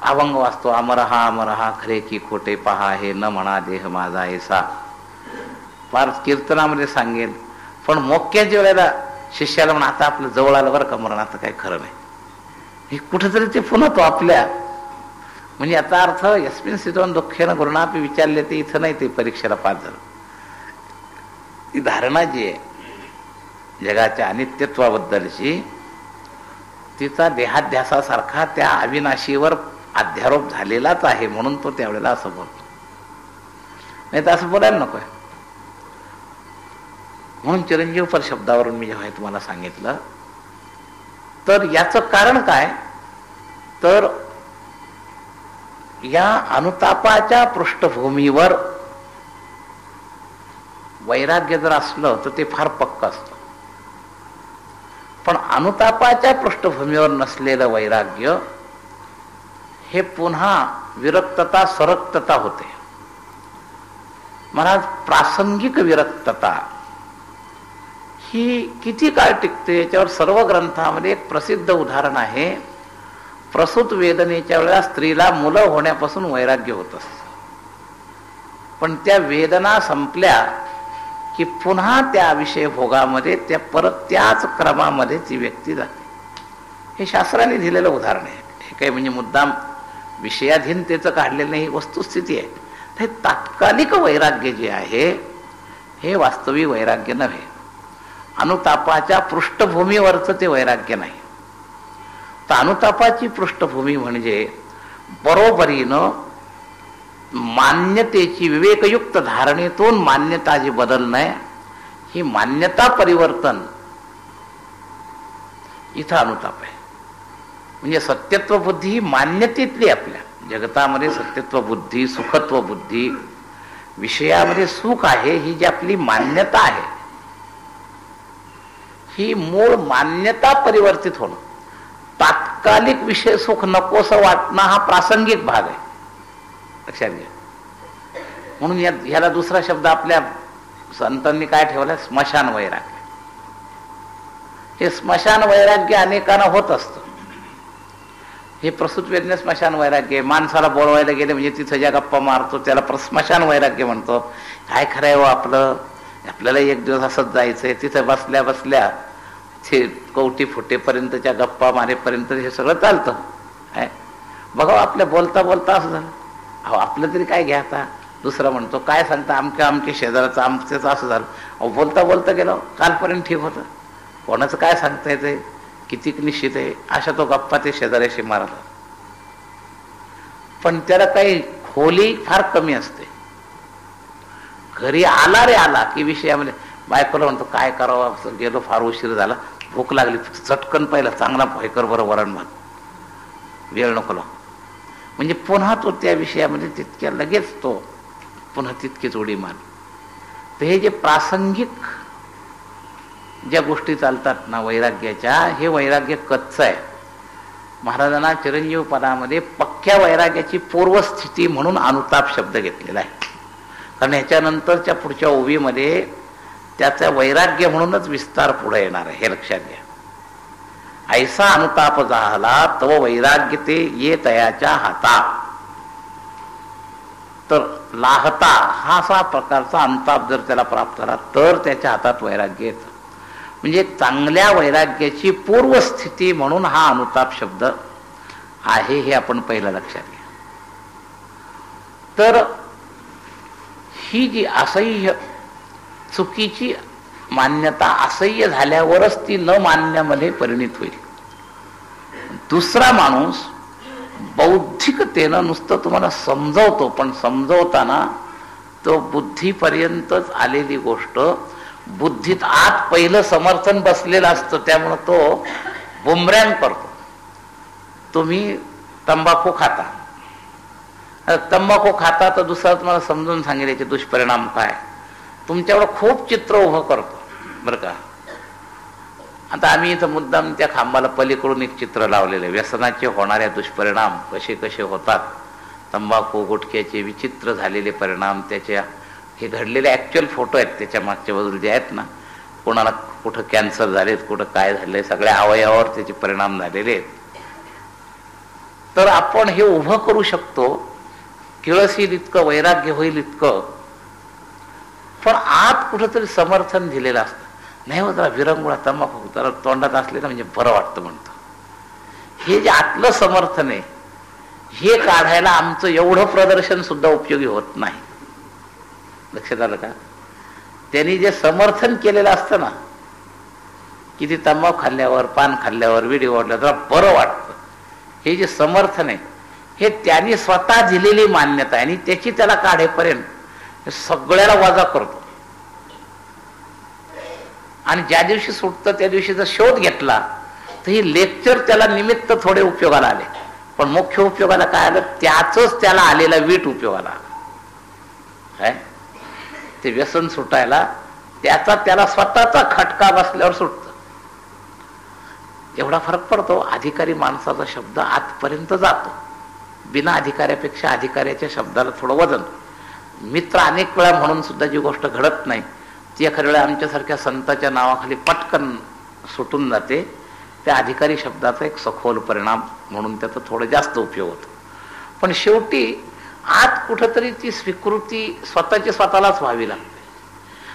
अभंग वाचतो, अमर हा खरे की खोटे पहा, हे न म्हणा देह माझा ऐसा. फार कीर्तनामध्ये सांगेल. पण मोक्याच्या वेळेला शिष्याला म्हणा आता आपलं जवळ आलं बरं का मरण, आता काही खरं नाही. हे कुठेतरी ते पुन्हा तो आपल्या म्हणजे याचा अर्थ यस्मिन स्थितोन दुःखेन गुरुणापि विचारले ते इथं नाही, ते परीक्षेला पास झालं. ती धारणा जी आहे जगाच्या अनित्यत्वाबद्दलची, तिचा देहाध्यासासारखा त्या अविनाशीवर अध्यारोप झालेलाच आहे. म्हणून तो त्यावेळेला असं बोलतो, नाही तर असं बोलायला नकोय. म्हणून चिरंजीव पर शब्दावरून मी जेव्हा तुम्हाला सांगितलं तर याचं कारण काय, तर या अनुतापाच्या पृष्ठभूमीवर वैराग्य जर असलं तर ते फार पक्क असतं. पण अनुतापाच्या पृष्ठभूमीवर नसलेलं वैराग्य हे पुन्हा विरक्तता सरक्तता होते. महाराज, प्रासंगिक विरक्तता ही किती काळ टिकते याच्यावर सर्व ग्रंथामध्ये एक प्रसिद्ध उदाहरण आहे. प्रसूत वेदनेच्या वेळेला स्त्रीला मुलं होण्यापासून वैराग्य होत असतं, पण त्या वेदना संपल्या की पुन्हा त्या विषय भोगामध्ये त्या परत त्याच क्रमामध्ये ती व्यक्ती जाते. हे शास्त्राने दिलेलं उदाहरण आहे. हे काही म्हणजे मुद्दाम विषयाधीनतेचं काढलेलं नाही, वस्तुस्थिती आहे. हे तात्कालिक वैराग्य जे आहे हे वास्तविक वैराग्य नव्हे. अनुतापाच्या पृष्ठभूमीवरचं ते वैराग्य नाही. तर अनुतापाची पृष्ठभूमी म्हणजे बरोबरीनं मान्यतेची विवेकयुक्त धारणेतून मान्यता जी बदलणं, ही मान्यता परिवर्तन इथं अनुताप आहे. म्हणजे सत्यत्व बुद्धी ही मान्यतेतली, आपल्या जगतामध्ये सत्यत्व बुद्धी, सुखत्व बुद्धी, विषयामध्ये सुख आहे, ही जी आपली मान्यता आहे, ही मूळ मान्यता परिवर्तित होणं. तात्कालिक विषय सुख नकोसं वाटणं हा प्रासंगिक भाग आहे, लक्षात घ्या. म्हणून ह्याला दुसरा शब्द आपल्या संतांनी काय ठेवला, स्मशान वैराग्य. हे स्मशान वैराग्य अनेकांना होत असतं. हे प्रसूत वेदने स्मशान वैराग्य. माणसाला बोलवायला गेले म्हणजे तिथं ज्या गप्पा मारतो त्याला स्मशान वैराग्य म्हणतो. काय खरंय हो आपलं, आपल्याला एक दिवस असंच जायचंय. तिथं बसल्या बसल्या ते कवटी फुटेपर्यंतच्या गप्पा मारेपर्यंत हे सगळं चालतं. बघा आपल्या बोलता बोलता असं झालं. अहो आपलं तरी काय घ्या आता. दुसरा म्हणतो काय सांगता, आमच्या शेजाराचं आमच्याच असं झालं. अहो बोलता बोलता गेलो, कालपर्यंत ठीक होतं, कोणाचं काय सांगता येतंय, किती निश्चित आहे, अशा तो गप्पा ते शेजाऱ्याशी मारला. पण त्याला काही खोली फार कमी असते. घरी आला रे आला की विषयामध्ये बायकोला म्हणतो काय करावं, गेलो फार उशीर झाला, भूक लागली, चटकन पहिला चांगला भयकर बरं वरण भात, वेळ नको लावू. म्हणजे पुन्हा तो त्या विषयामध्ये तितक्या लगेच तो पुन्हा तितकीच उडी मार. तर हे जे प्रासंगिक ज्या गोष्टी चालतात ना वैराग्याच्या, हे वैराग्य कच्चं आहे. महाराजांना चिरंजीव पदामध्ये पक्क्या वैराग्याची पूर्वस्थिती म्हणून अनुताप शब्द घेतलेला आहे. कारण ह्याच्यानंतरच्या पुढच्या ओवीमध्ये त्याचा वैराग्य म्हणूनच विस्तार पुढे येणार आहे, हे लक्षात घ्या. ऐसा अनुताप झाला तव वैराग्य ते ये तयाच्या हाता. तर लाहता हा असा प्रकारचा अनुताप जर त्याला प्राप्त झाला तर त्याच्या हातात वैराग्य येतं. म्हणजे चांगल्या वैराग्याची पूर्वस्थिती म्हणून हा अनुताप शब्द आहे, हे आपण पहिलं लक्षात घ्या. तर ही जी असह्य चुकीची मान्यता असह्य झाल्यावरच ती न मानण्यामध्ये परिणित होईल. दुसरा माणूस बौद्धिकतेनं नुसतं तुम्हाला समजवतो, पण समजवताना तो बुद्धीपर्यंतच आलेली गोष्ट बुद्धीत आत पहिलं समर्थन बसलेलं असतं, त्यामुळं तो बुमरँग करतो. तुम्ही तंबाखू खाता, तंबाखू खाता तर दुसरा तुम्हाला समजून सांगेल याचे दुष्परिणाम काय, तुमच्यावर खूप चित्र उभं करतो बरं का. आता आम्ही इथं मुद्दाम त्या खांबाला पलीकडून एक चित्र लावलेलं, व्यसनाचे होणाऱ्या दुष्परिणाम कसे कसे होतात, तंबाखू गुटख्याचे विचित्र झालेले परिणाम, त्याच्या हे घडलेले ॲक्च्युअल फोटो आहेत त्याच्या मागच्या बाजूला जे आहेत ना, कोणाला कुठं कॅन्सर झालेत, कुठं काय झालंय, सगळ्या अवयवावर त्याचे परिणाम झालेले आहेत. तर आपण हे उभं करू शकतो, किळसील इतकं वैराग्य होईल इतकं, पण आत कुठंतरी समर्थन दिलेलं असतं. नाही हो जरा विरंगुळा तंबाखू जरा तोंडात असले ना म्हणजे बरं वाटतं म्हणतो. हे जे आतलं समर्थन आहे हे काढायला आमचं एवढं प्रदर्शन सुद्धा उपयोगी होत नाही. लक्षात आलं का. त्यांनी जे समर्थन केलेलं असतं ना, की ती तंबाखू खाल्ल्यावर, पान खाल्ल्यावर, विडी ओढल्यावर जरा बरं वाटतं, हे जे समर्थन आहे हे त्यांनी स्वतः दिलेली मान्यता आहे. आणि त्याची त्याला काढेपर्यंत सगळ्याला वजा करतो. आणि ज्या दिवशी सुटतं त्या दिवशी जर शोध घेतला तर ही लेक्चर त्याला निमित्त थोडे उपयोगाला आले, पण मुख्य उपयोगाला काय आलं, त्याच त्याला आलेला वीट उपयोगाला आला. ते व्यसन सुटायला त्याचा त्याला स्वतःचा खटका बसल्यावर सुटतं. एवढा फरक पडतो. अधिकारी माणसाचा शब्द आतपर्यंत जातो. बिना अधिकाऱ्यापेक्षा अधिकाऱ्याच्या शब्दाला थोडं वजन. मित्र अनेक वेळा म्हणून सुद्धा जी गोष्ट घडत नाही ती एखाद्या वेळा आमच्यासारख्या संताच्या नावाखाली पटकन सुटून जाते. त्या अधिकारी शब्दाचा एक सखोल परिणाम म्हणून त्याचा थोडं जास्त उपयोग होतो. पण शेवटी आत कुठंतरी ती स्वीकृती स्वतःची स्वतःलाच व्हावी लागते.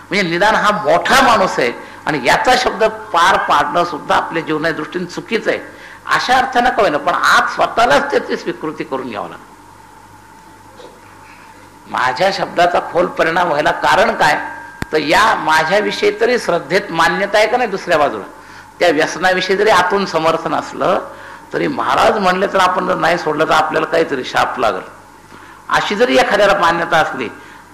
म्हणजे निदान हा मोठा माणूस आहे आणि याचा शब्द पार पाडणं सुद्धा आपल्या जीवनाच्या दृष्टीने चुकीचं आहे अशा अर्थानं का होईना, पण आत स्वतःलाच त्याची स्वीकृती करून घ्यावं लागतं. माझ्या शब्दाचा खोल परिणाम व्हायला कारण काय, तर या माझ्याविषयी तरी श्रद्धेत मान्यता आहे का नाही दुसऱ्या बाजूला, त्या व्यसनाविषयी जरी आतून समर्थन असलं तरी महाराज म्हणले तर आपण जर नाही सोडलं तर आपल्याला काहीतरी शाप लागल अशी जरी एखाद्याला मान्यता असली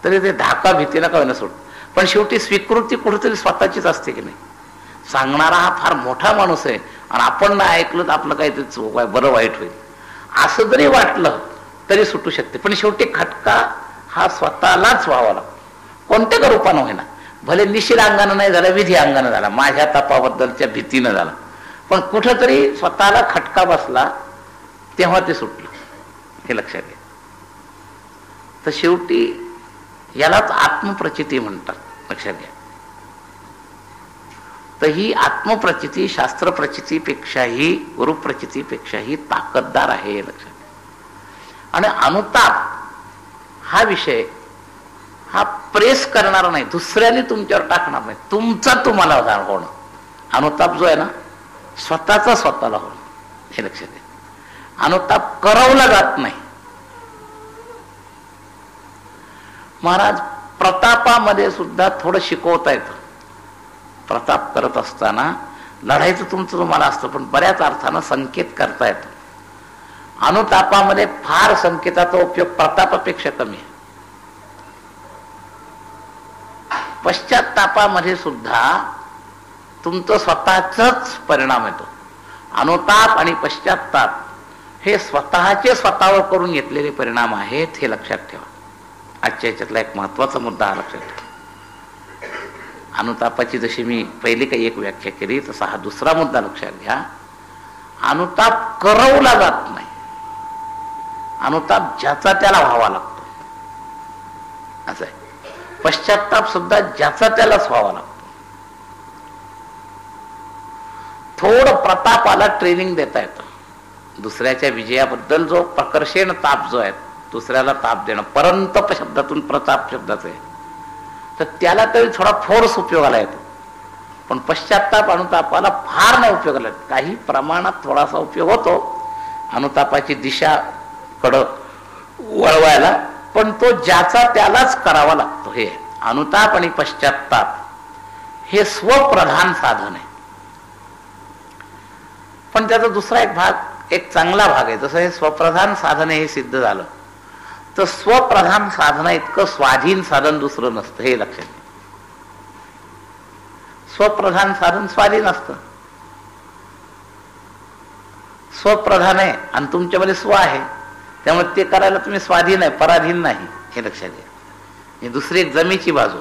तरी ते धाका भीतीनं का होईना सोड. पण शेवटी स्वीकृती कुठेतरी स्वतःचीच असते की नाही. सांगणारा हा फार मोठा माणूस आहे आणि आपण नाही ऐकलं तर आपलं काहीतरी चूक आहे, बरं वाईट होईल असं जरी वाटलं तरी सुटू शकते. पण शेवटी खटका हा स्वतःलाच व्हावा लागतो, कोणत्या का रूपानं होईना. भले निशिल अंगानं नाही झाला, विधी अंगानं झाला, माझ्या तपाबद्दलच्या भीतीनं झाला, पण कुठंतरी स्वतःला खटका बसला तेव्हा ते सुटलं, हे लक्षात घ्या. तर शेवटी यालाच आत्मप्रचिती म्हणतात, लक्षात घ्या. तर ही आत्मप्रचिती शास्त्रप्रचितीपेक्षाही गुरुप्रचितीपेक्षाही ताकददार आहे, हे लक्षात घ्या. आणि अनुताप हा विषय हा प्रेस करणारा नाही, दुसऱ्याने तुमच्यावर टाकणार नाही, तुमचा तुम्हाला होणं. अनुताप जो आहे ना स्वतःचा स्वतःला होणं, हे लक्षात घ्या. अनुताप करवला जात नाही. महाराज प्रतापामध्ये सुद्धा थोडं शिकवता येतं. प्रताप करत असताना लढायचं तुमचं तुम्हाला असतं, पण बऱ्याच अर्थानं संकेत करता येतो. अनुतापामध्ये फार संकेताचा उपयोग प्रतापापेक्षा कमी आहे. पश्चात्तापामध्ये सुद्धा तुमचं स्वतःचाच परिणाम येतो. अनुताप आणि पश्चात्ताप हे स्वतःचे स्वतःवर करून घेतलेले परिणाम आहेत, हे लक्षात ठेवा. आजच्या याच्यातला एक महत्वाचा मुद्दा हा लक्षात ठेवा. अनुतापाची जशी मी पहिली काही एक व्याख्या केली तसा हा दुसरा मुद्दा लक्षात घ्या. अनुताप करवला जात नाही, अनुताप ज्याचा त्याला व्हावा लागतो असं आहे. पश्चात्ताप सुद्धा ज्याचा त्यालाच व्हावा लागतो. थोडं प्रतापाला ट्रेनिंग देता येतं. दुसऱ्याच्या विजयाबद्दल जो प्रकर्षेण ताप जो आहे, दुसऱ्याला ताप देणं, परंतप शब्दातून प्रताप शब्दाचं आहे, तर त्याला तरी थोडा फोर्स उपयोगाला येतो. पण पश्चात्ताप अनुतापाला फार नाही उपयोगाला येत. काही प्रमाणात थोडासा उपयोग होतो अनुतापाची दिशा कडं वळवायला, पण तो ज्याचा त्यालाच करावा लागतो. हे अनुताप आणि पश्चात्ताप हे स्वप्रधान साधन आहे. पण त्याचा दुसरा एक भाग, एक चांगला भाग आहे. जसं हे स्वप्रधान साधन हे सिद्ध झालं, तर स्वप्रधान साधना इतकं स्वाधीन साधन दुसरं नसतं, हे लक्षात घ्या. स्वप्रधान साधन स्वाधीन असतं. स्वप्रधान आहे आणि तुमच्यामध्ये स्व आहे, त्यामुळे ते करायला तुम्ही स्वाधीन आहे, पराधीन नाही, हे लक्षात घ्या. ही दुसरी एक जमेची बाजू.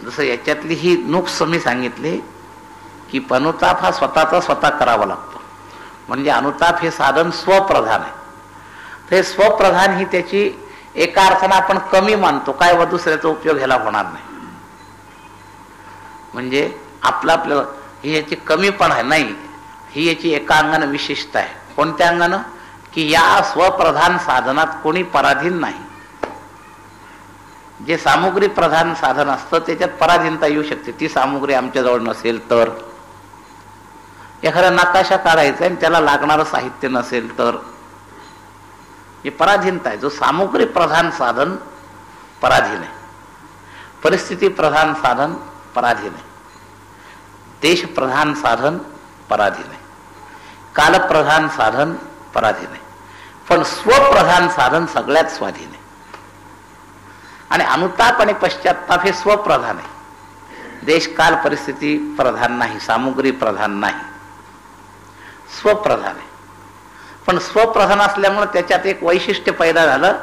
जसं याच्यातली ही नुक्स मी सांगितली की अनुताप हा स्वतःचा स्वतः करावा लागतो. म्हणजे अनुताप हे साधन स्वप्रधान आहे. ते स्वप्रधान ही त्याची एका अर्थानं आपण कमी मानतो, काय व दुसऱ्याचा उपयोग ह्याला होणार नाही. म्हणजे आपल्याला ही याची कमीपण आहे, नाही, ही याची एका अंगानं विशिष्टता आहे. कोणत्या अंगानं, की या स्वप्रधान साधनात कोणी पराधीन नाही. जे सामुग्री प्रधान साधन असतं त्याच्यात पराधीनता येऊ शकते. ती सामुग्री आमच्याजवळ नसेल तर, एखादा नकाशा काढायचा आणि त्याला लागणारं साहित्य नसेल तर, ही पराधीनता आहे. जो सामुग्री प्रधान साधन पराधीन आहे, परिस्थिती प्रधान साधन पराधीन आहे, देश प्रधान साधन पराधीन आहे, कालप्रधान साधन पराधीन आहे. पण स्वप्रधान साधन सगळ्यात स्वाधीन आहे. आणि अनुताप आणि पश्चात्ताप हे स्वप्रधान आहे. देश काल परिस्थिती प्रधान नाही, सामुग्री प्रधान नाही. स्वप्रधान आहे. पण स्वप्रधान असल्यामुळे त्याच्यात एक वैशिष्ट्य पैदा झालं.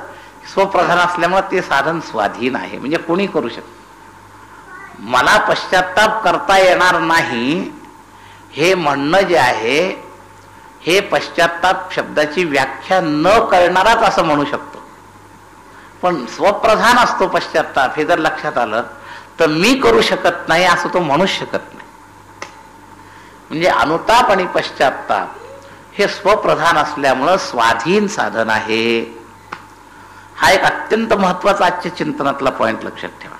स्वप्रधान असल्यामुळे ते साधन स्वाधीन आहे, म्हणजे कोणी करू शकत. मला पश्चाताप करता येणार नाही हे म्हणणं जे आहे, हे पश्चाताप शब्दाची व्याख्या न करणाराच असं म्हणू शकतो. पण स्वप्रधान असतो पश्चाताप, हे जर लक्षात आलं तर मी करू शकत नाही असं तो म्हणूच शकत नाही. म्हणजे अनुताप आणि पश्चाताप हे स्वप्रधान असल्यामुळं स्वाधीन साधन आहे. हा एक अत्यंत महत्वाचा आजच्या चिंतनातला पॉइंट लक्षात ठेवा.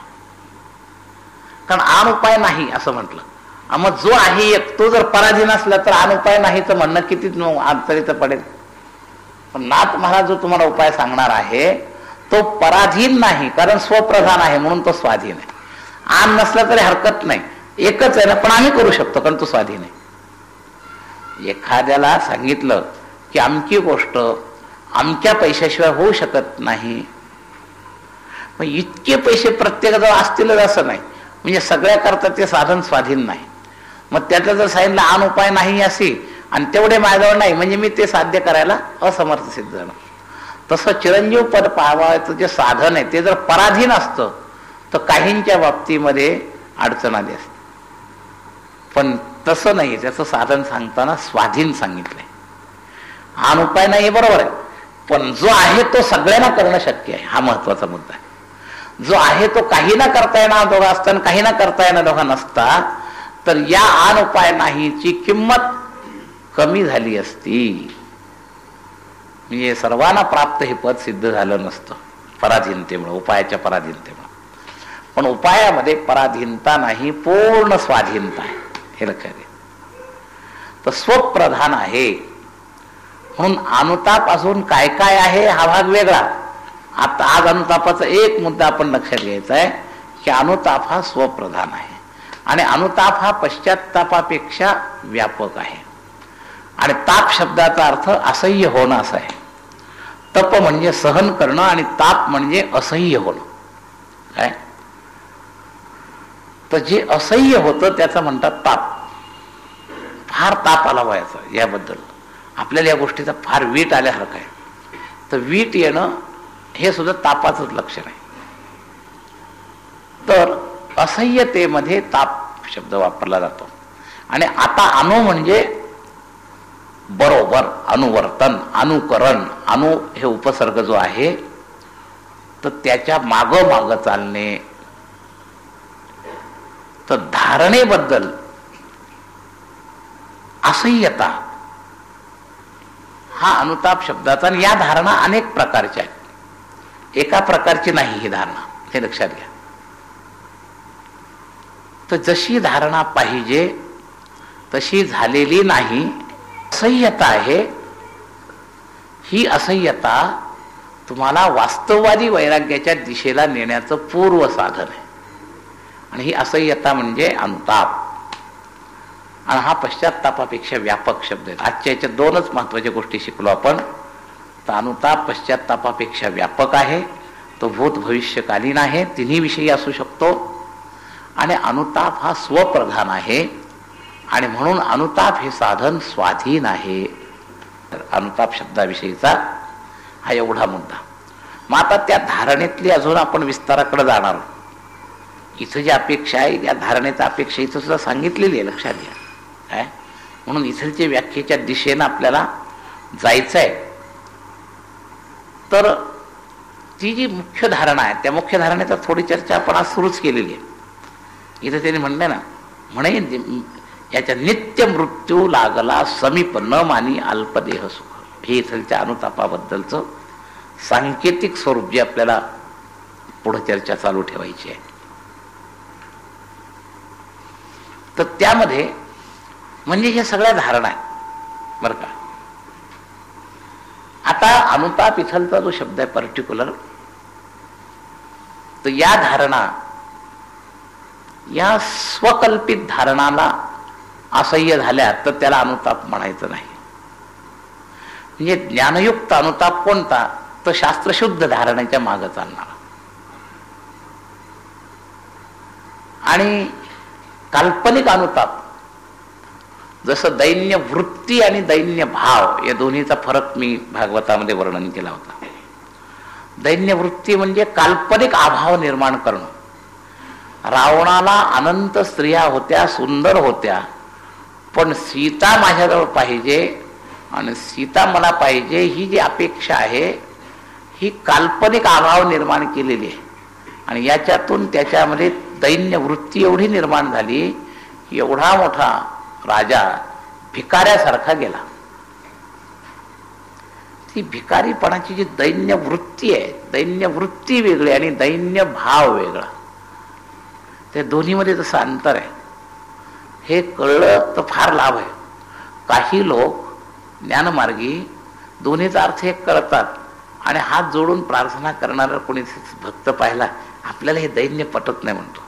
कारण अनुपाय नाही असं म्हटलं, मग जो आहे एक तो जर पराधीन असला तर अनुपाय नाहीच म्हणणं किती आंतरित पडेल. पण नाथ महाराज जो तुम्हाला उपाय सांगणार आहे तो पराधीन नाही, कारण स्वप्रधान आहे म्हणून तो स्वाधीन आहे. आन नसला तरी हरकत नाही, एकच आहे ना, पण आम्ही करू शकतो कारण तो स्वाधीन आहे. एखाद्याला सांगितलं की आमची गोष्ट आमच्या पैशाशिवाय होऊ शकत नाही, मग इतके पैसे प्रत्येकाजवळ असतीलच असं नाही, म्हणजे सगळ्या करता ते साधन स्वाधीन नाही. मग त्यातलं जर सांगितलं आन उपाय नाही असे आणि तेवढे माझ्याजवळ नाही, म्हणजे मी ते साध्य करायला असमर्थ सिद्ध झालं. तसं चिरंजीव पद पावायचं जे साधन आहे ते जर पराधीन असतं तर काहींच्या बाबतीमध्ये अडचण आली असते. पण तसं नाही, त्याचं साधन सांगताना स्वाधीन सांगितलंय. आन उपाय नाही बरोबर आहे, पण जो आहे तो सगळ्यांना करणं शक्य आहे, हा महत्वाचा मुद्दा आहे. जो आहे तो काही ना करता येणार दोघा असताना काही ना करता येणार दोघा नसता तर या आन उपाय नाहीची किंमत कमी झाली असती. म्हणजे सर्वांना प्राप्त हे पद सिद्ध झालं नसतं पराधीनतेमुळे, उपायाच्या पराधीनतेमुळे. पण उपायामध्ये पराधीनता नाही, पूर्ण स्वाधीनता आहे, हे लक्षात घ्या. तर स्वप्रधान आहे म्हणून अनुताप अजून काय काय आहे हा भाग वेगळा. आता आज अनुतापाचा एक मुद्दा आपण लक्षात घ्यायचा आहे की अनुताप हा स्वप्रधान आहे आणि अनुताप हा पश्चात्तापापेक्षा व्यापक आहे. आणि ताप शब्दाचा अर्थ असह्य होणं असा आहे. तप म्हणजे सहन करणं आणि ताप म्हणजे असह्य होणं. काय तर जे असह्य होतं त्याचं म्हणतात ताप. फार ताप आला व्हायचा, याबद्दल आपल्याला या गोष्टीचा फार वीट आल्यासारखं आहे. तर वीट येणं हे सुद्धा तापाचंच लक्षण आहे. तर असह्यतेमध्ये ताप शब्द वापरला जातो. आणि आता अनु म्हणजे बरोबर, अनुवर्तन, अनुकरण. अनु हे उपसर्ग जो आहे तर त्याच्या मागं चालणे. तर धारणेबद्दल असह्यता हा अनुताप शब्दाचा. आणि या धारणा अनेक प्रकारच्या आहेत, एका प्रकारची नाही ही धारणा, हे लक्षात घ्या. तर जशी धारणा पाहिजे तशी झालेली नाही, असह्यता आहे. ही असह्यता तुम्हाला वास्तववादी वैराग्याच्या दिशेला नेण्याचं पूर्व साधन आहे. आणि ही असह्यता म्हणजे अनुताप. आणि हा पश्चात्तापापेक्षा व्यापक शब्द आहे. आजच्या याच्यात दोनच महत्वाच्या गोष्टी शिकलो आपण. तर अनुताप पश्चात्तापापेक्षा व्यापक आहे, तो भूत भविष्यकालीन आहे, तिन्ही विषयी असू शकतो. आणि अनुताप हा स्वप्रधान आहे आणि म्हणून अनुताप हे साधन स्वाधीन आहे. तर अनुताप शब्दाविषयीचा हा एवढा मुद्दा. मग आता त्या धारणेतली अजून आपण विस्ताराकडे जाणार. इथं जी अपेक्षा आहे या धारणेचा अपेक्षा इथं सुद्धा सांगितलेली आहे, लक्षात घ्या. काय म्हणून इथलच्या व्याख्येच्या दिशेनं आपल्याला जायचं आहे. तर ती जी मुख्य धारणा आहे त्या मुख्य धारणेचा थोडी चर्चा आपण आज सुरूच केलेली आहे. इथं त्यांनी म्हणले ना, म्हणे याच्या नित्य मृत्यू लागला समीप न मानी अल्पदेह सुख. हे इथलच्या अनुतापाबद्दलचं सांकेतिक स्वरूप जे आपल्याला पुढे चर्चा चालू ठेवायची आहे. तर त्यामध्ये म्हणजे हे सगळ्या धारणा आहेत बरं का. आता अनुताप इथलचा जो शब्द आहे पर्टिक्युलर, तर या धारणा या स्वकल्पित धारणाला असह्य झाल्या तर त्याला अनुताप म्हणायचं नाही. म्हणजे ज्ञानयुक्त अनुताप कोणता, तर शास्त्रशुद्ध धारणेच्या मागे चालणारा. आणि काल्पनिक अनुताप जसं दैन्य वृत्ती आणि दैन्य भाव या दोन्हीचा फरक मी भागवतामध्ये वर्णन केला होता. दैन्य वृत्ती म्हणजे काल्पनिक अभाव निर्माण करणं. रावणाला अनंत स्त्रिया होत्या, सुंदर होत्या, पण सीता माझ्याजवळ पाहिजे आणि सीता मला पाहिजे ही जी अपेक्षा आहे ही काल्पनिक अभाव निर्माण केलेली आहे. आणि याच्यातून त्याच्यामध्ये दैन्य वृत्ती एवढी निर्माण झाली की एवढा मोठा राजा भिकाऱ्यासारखा गेला. ती भिकारीपणाची जी दैन्य वृत्ती आहे, दैन्य वृत्ती वेगळी आणि दैन्य भाव वेगळा, त्या दोन्हीमध्ये जसं अंतर आहे हे कळलं तर फार लाभ आहे. काही लोक ज्ञानमार्गी दोन्हीचा अर्थ एक कळतात आणि हात जोडून प्रार्थना करणारा कोणी भक्त पाहिला, आपल्याला हे दैन्य पटत नाही म्हणतो.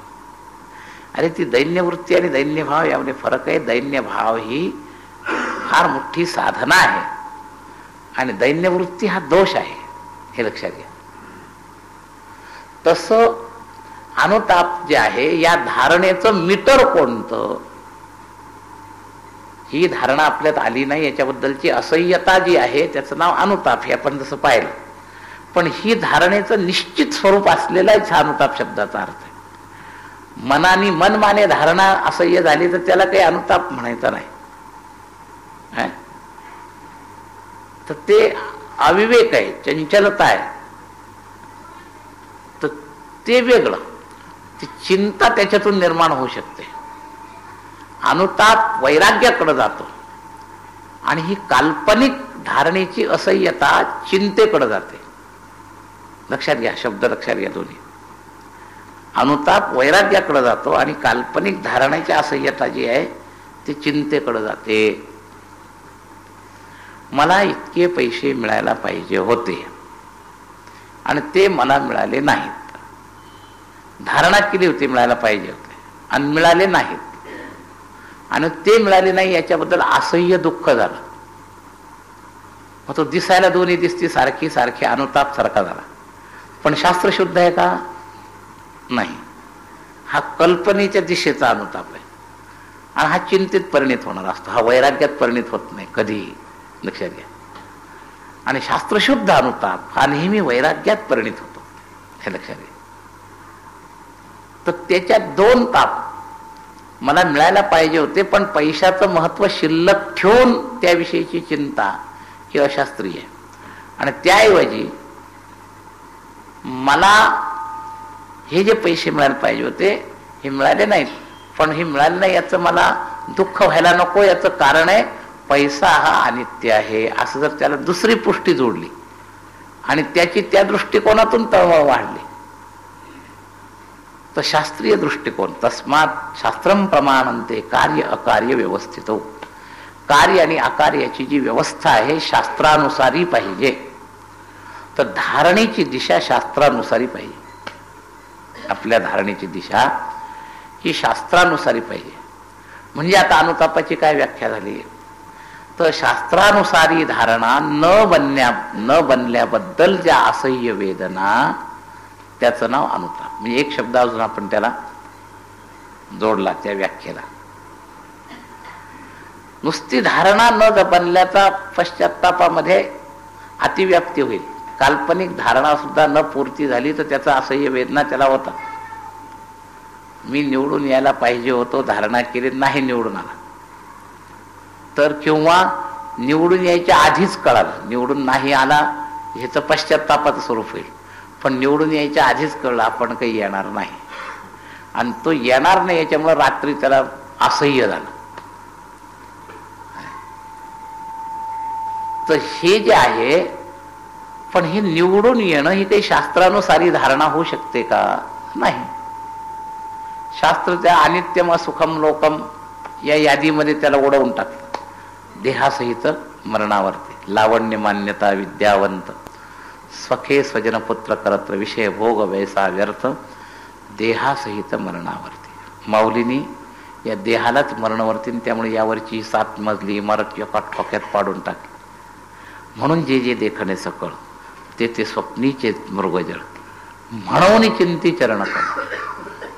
अरे ती दैन्य वृत्ती आणि दैन्य भाव यामध्ये फरक आहे. दैन्य भाव ही फार मोठी साधना आहे आणि दैन्य वृत्ती हा दोष आहे, हे लक्षात घ्या. तसं अनुताप जे आहे या धारणेचं मीटर कोणतं, ही धारणा आपल्यात आली नाही, याच्याबद्दलची असह्यता जी आहे त्याचं नाव अनुताप, हे आपण जसं पाहिलं. पण ही धारणेचं निश्चित स्वरूप असलेलाच हा अनुताप शब्दाचा अर्थ आहे. मनाने मनमाने धारणा असह्य झाली तर त्याला काही अनुताप म्हणायचा नाही. तर ते अविवेक आहे, चंचलता आहे, तर ते वेगळं. ती चिंता त्याच्यातून निर्माण होऊ शकते. अनुताप वैराग्याकडे जातो आणि ही काल्पनिक धारणेची असह्यता चिंतेकडे जाते. लक्षात घ्या, शब्द लक्षात घ्या दोन्ही. अनुताप वैराग्याकडे जातो आणि काल्पनिक धारणाची असह्यता जी आहे ती चिंतेकडे जाते. मला इतके पैसे मिळायला पाहिजे होते आणि ते मला मिळाले नाहीत. धारणा केली होती मिळायला पाहिजे होते आणि मिळाले नाहीत, आणि ते मिळाले नाही याच्याबद्दल असह्य दुःख झालं. मग तो दिसायला दोन्ही दिसती सारखी सारखी अनुताप सारखा झाला. पण शास्त्र शुद्ध आहे का? नाही. हा कल्पनेच्या दिशेचा अनुताप आहे आणि हा चिंतेत परिणित होणार असतो, हा वैराग्यात परिणित होत नाही कधीही. लक्षात घ्या. आणि शास्त्रशुद्ध अनुताप हा नेहमी वैराग्यात परिणित होतो, हे लक्षात घ्या. तर त्याच्यात दोन ताप, मला मिळायला पाहिजे होते पण पैशाचं महत्व शिल्लक ठेवून त्याविषयीची चिंता ही अशास्त्रीय आहे. आणि त्याऐवजी मला हे जे पैसे मिळायला पाहिजे होते हे मिळाले नाहीत, पण हे मिळाले नाही याचं मला दुःख व्हायला नको, याचं कारण आहे पैसा हा अनित्य आहे, असं जर त्याला दुसरी पुष्टी जोडली आणि त्याची त्या दृष्टिकोनातून तळमळ वाढली तर शास्त्रीय दृष्टिकोन, तस्मात शास्त्रम प्रमाणंते कार्य अकार्य व्यवस्थित. कार्य आणि अकार्याची जी व्यवस्था आहे शास्त्रानुसारी पाहिजे. तर धारणेची दिशा शास्त्रानुसारी पाहिजे. आपल्या धारणेची दिशा ही शास्त्रानुसारी पाहिजे. म्हणजे आता अनुतापाची काय व्याख्या झाली, तर शास्त्रानुसारी धारणा न बनल्याबद्दल ज्या असह्य वेदना, त्याचं नाव अनुताप. म्हणजे एक शब्द अजून आपण त्याला जोडला त्या व्याख्येला. नुसती धारणा न बनल्याचा पश्चात्तापामध्ये अतिव्याप्ती होईल. काल्पनिक धारणा सुद्धा न पूर्ती झाली तर त्याचा असह्य वेदना त्याला होता. मी निवडून यायला पाहिजे होतो, धारणा केली नाही, निवडून आला तर, किंवा निवडून यायच्या आधीच कळालं निवडून नाही आला, ह्याचं पश्चात्तापाचं स्वरूप होईल. पण निवडून यायच्या आधीच कळलं आपण काही येणार नाही आणि तो येणार नाही याच्यामुळे रात्री त्याला असह्य झालं. तर हे जे आहे, पण हे निवडून येणं ही काही शास्त्रानुसारी धारणा होऊ शकते का? नाही. शास्त्र त्या अनित्यम सुखम लोकम या यादीमध्ये त्याला उडवून टाकतं. देहासहित मरणावरती लावण्य मान्यता विद्यावंत स्वखे स्वजनपुत्र करत्र विषय भोग वैसा व्यर्थ देहासहित मरणावरती. माऊलीनी या देहालाच मरणवरती, त्यामुळे यावरची 7 मजली इमारत एका ठोक्यात पाडून टाकली. म्हणून जे जे देखणे सकळ ते ते स्वप्नीचे मृगजळ म्हणून चिंती चरण कर.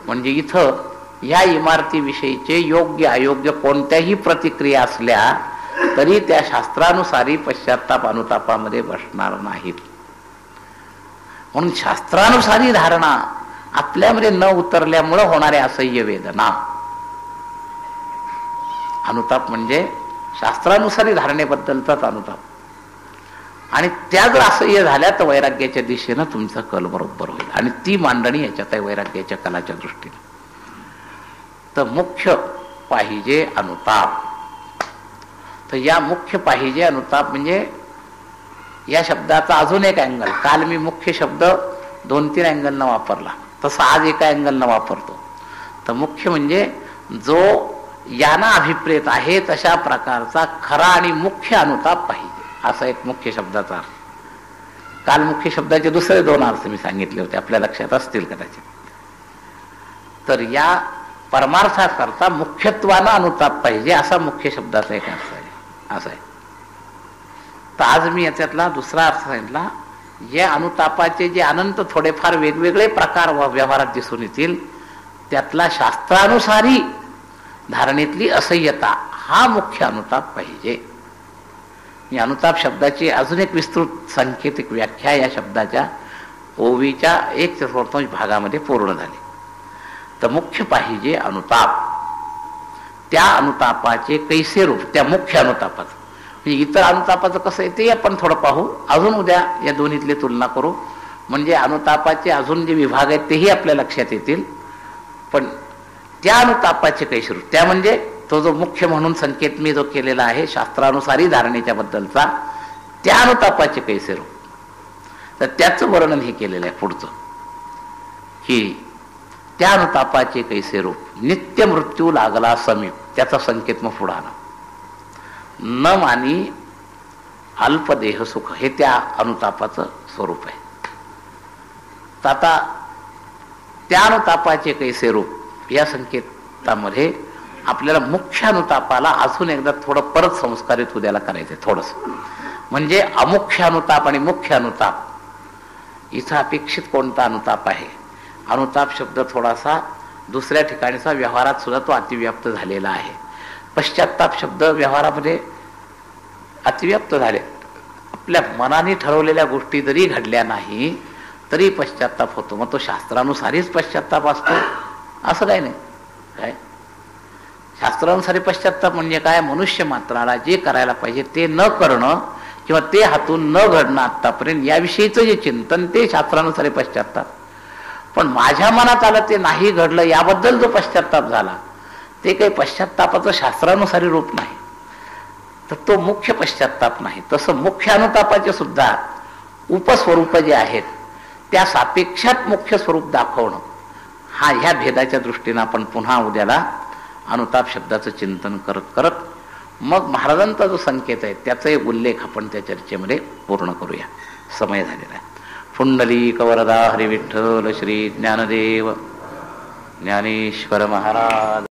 म्हणजे इथं या इमारतीविषयीचे योग्य अयोग्य कोणत्याही प्रतिक्रिया असल्या तरी त्या शास्त्रानुसारी पश्चात्ताप अनुतापामध्ये बसणार नाहीत. म्हणून शास्त्रानुसारी धारणा आपल्यामध्ये न उतरल्यामुळं होणारे असह्य वेदना. अनुताप म्हणजे शास्त्रानुसारी धारणेबद्दलचाच अनुताप. आणि त्या जर असह्य झाल्या तर वैराग्याच्या दिशेनं तुमचा कल बरोबर होईल. आणि ती मांडणी याच्यात आहे वैराग्याच्या कलाच्या दृष्टीने. तर मुख्य पाहिजे अनुताप. तर या मुख्य पाहिजे अनुताप म्हणजे या शब्दाचा अजून एक अँगल. काल मी मुख्य शब्द 2-3 अँगलनं वापरला, तसा आज एका अँगलनं वापरतो. तर मुख्य म्हणजे जो याना अभिप्रेत आहे तशा प्रकारचा खरा आणि मुख्य अनुताप पाहिजे, असा एक मुख्य शब्दाचा अर्थ. काल मुख्य शब्दाचे दुसरे 2 अर्थ मी सांगितले होते, आपल्या लक्षात असतील कदाचित. तर या परमार्थाकरता मुख्यत्वानं अनुताप पाहिजे असा मुख्य शब्दाचा एक अर्थ आहे. असं आहे. तर आज मी याच्यातला दुसरा अर्थ सांगितला. या अनुतापाचे जे अनंत थोडेफार वेगवेगळे प्रकार व्यवहारात दिसून येतील त्यातला शास्त्रानुसारी धारणेतली असह्यता हा मुख्य अनुताप पाहिजे. या अनुताप शब्दाची अजून एक विस्तृत सांकेतिक व्याख्या या शब्दाच्या ओवीच्या 1/4 भागामध्ये पूर्ण झाली. तर मुख्य पाहिजे अनुताप. त्या अनुतापाचे कैसे रूप, त्या मुख्य अनुतापाचं. म्हणजे इतर अनुतापाचं कसं आहे ते आपण थोडं पाहू. अजून उद्या या दोन्हीतली तुलना करू. म्हणजे अनुतापाचे अजून जे विभाग आहेत तेही आपल्या लक्षात येतील. पण त्या अनुतापाचे कैसे रूप, त्या म्हणजे तो जो मुख्य म्हणून संकेत मी जो केलेला आहे शास्त्रानुसारी धारणेच्या बद्दलचा, त्या अनुतापाचे कैसे रूप, तर त्याचं वर्णन हे केलेलं आहे पुढचं. की त्या अनुतापाचे कैसे रूप, नित्य मृत्यू लागला समीप, त्याचा संकेत मग पुढे आला. न मानी अल्पदेह सुख, हे त्या अनुतापाचं स्वरूप आहे. तर आता त्या अनुतापाचे कैसे रूप या संकेतामध्ये आपल्याला मुख्य अनुतापाला अजून एकदा थोडं परत संस्कारित उद्याला करायचंय थोडस. म्हणजे अमुख्य अनुताप आणि मुख्य अनुताप इथं अपेक्षित कोणता अनुताप आहे. अनुताप शब्द थोडासा दुसऱ्या ठिकाणीचा व्यवहारात सुद्धा तो अतिव्याप्त झालेला आहे. पश्चात्ताप शब्द व्यवहारामध्ये अतिव्याप्त झाले. आपल्या मनाने ठरवलेल्या गोष्टी जरी घडल्या नाही तरी पश्चात्ताप होतो. मग तो शास्त्रानुसारीच पश्चात्ताप असतो असं काय नाही. काय शास्त्रानुसारी पश्चात्ताप म्हणजे काय, मनुष्य मात्राला जे करायला पाहिजे ते न करणं किंवा ते हातून न घडणं आतापर्यंत याविषयीचं जे चिंतन ते शास्त्रानुसारी पश्चात्ताप. पण माझ्या मनात आलं ते नाही घडलं याबद्दल जो पश्चात्ताप झाला ते काही पश्चात्तापाचं शास्त्रानुसारी रूप नाही. तर तो मुख्य पश्चात्ताप नाही. तसं मुख्य अनुतापाचे सुद्धा उपस्वरूप जे आहेत त्या सापेक्षात मुख्य स्वरूप दाखवणं हा ह्या भेदाच्या दृष्टीनं आपण पुन्हा उद्याला अनुताप शब्दाचं चिंतन करत करत मग महाराजांचा जो संकेत आहे त्याचा एक उल्लेख आपण त्या चर्चेमध्ये पूर्ण करूया. समय झालेला आहे. पुंडलीक वरदा हरी विठ्ठल श्री ज्ञानदेव ज्ञानेश्वर महाराज.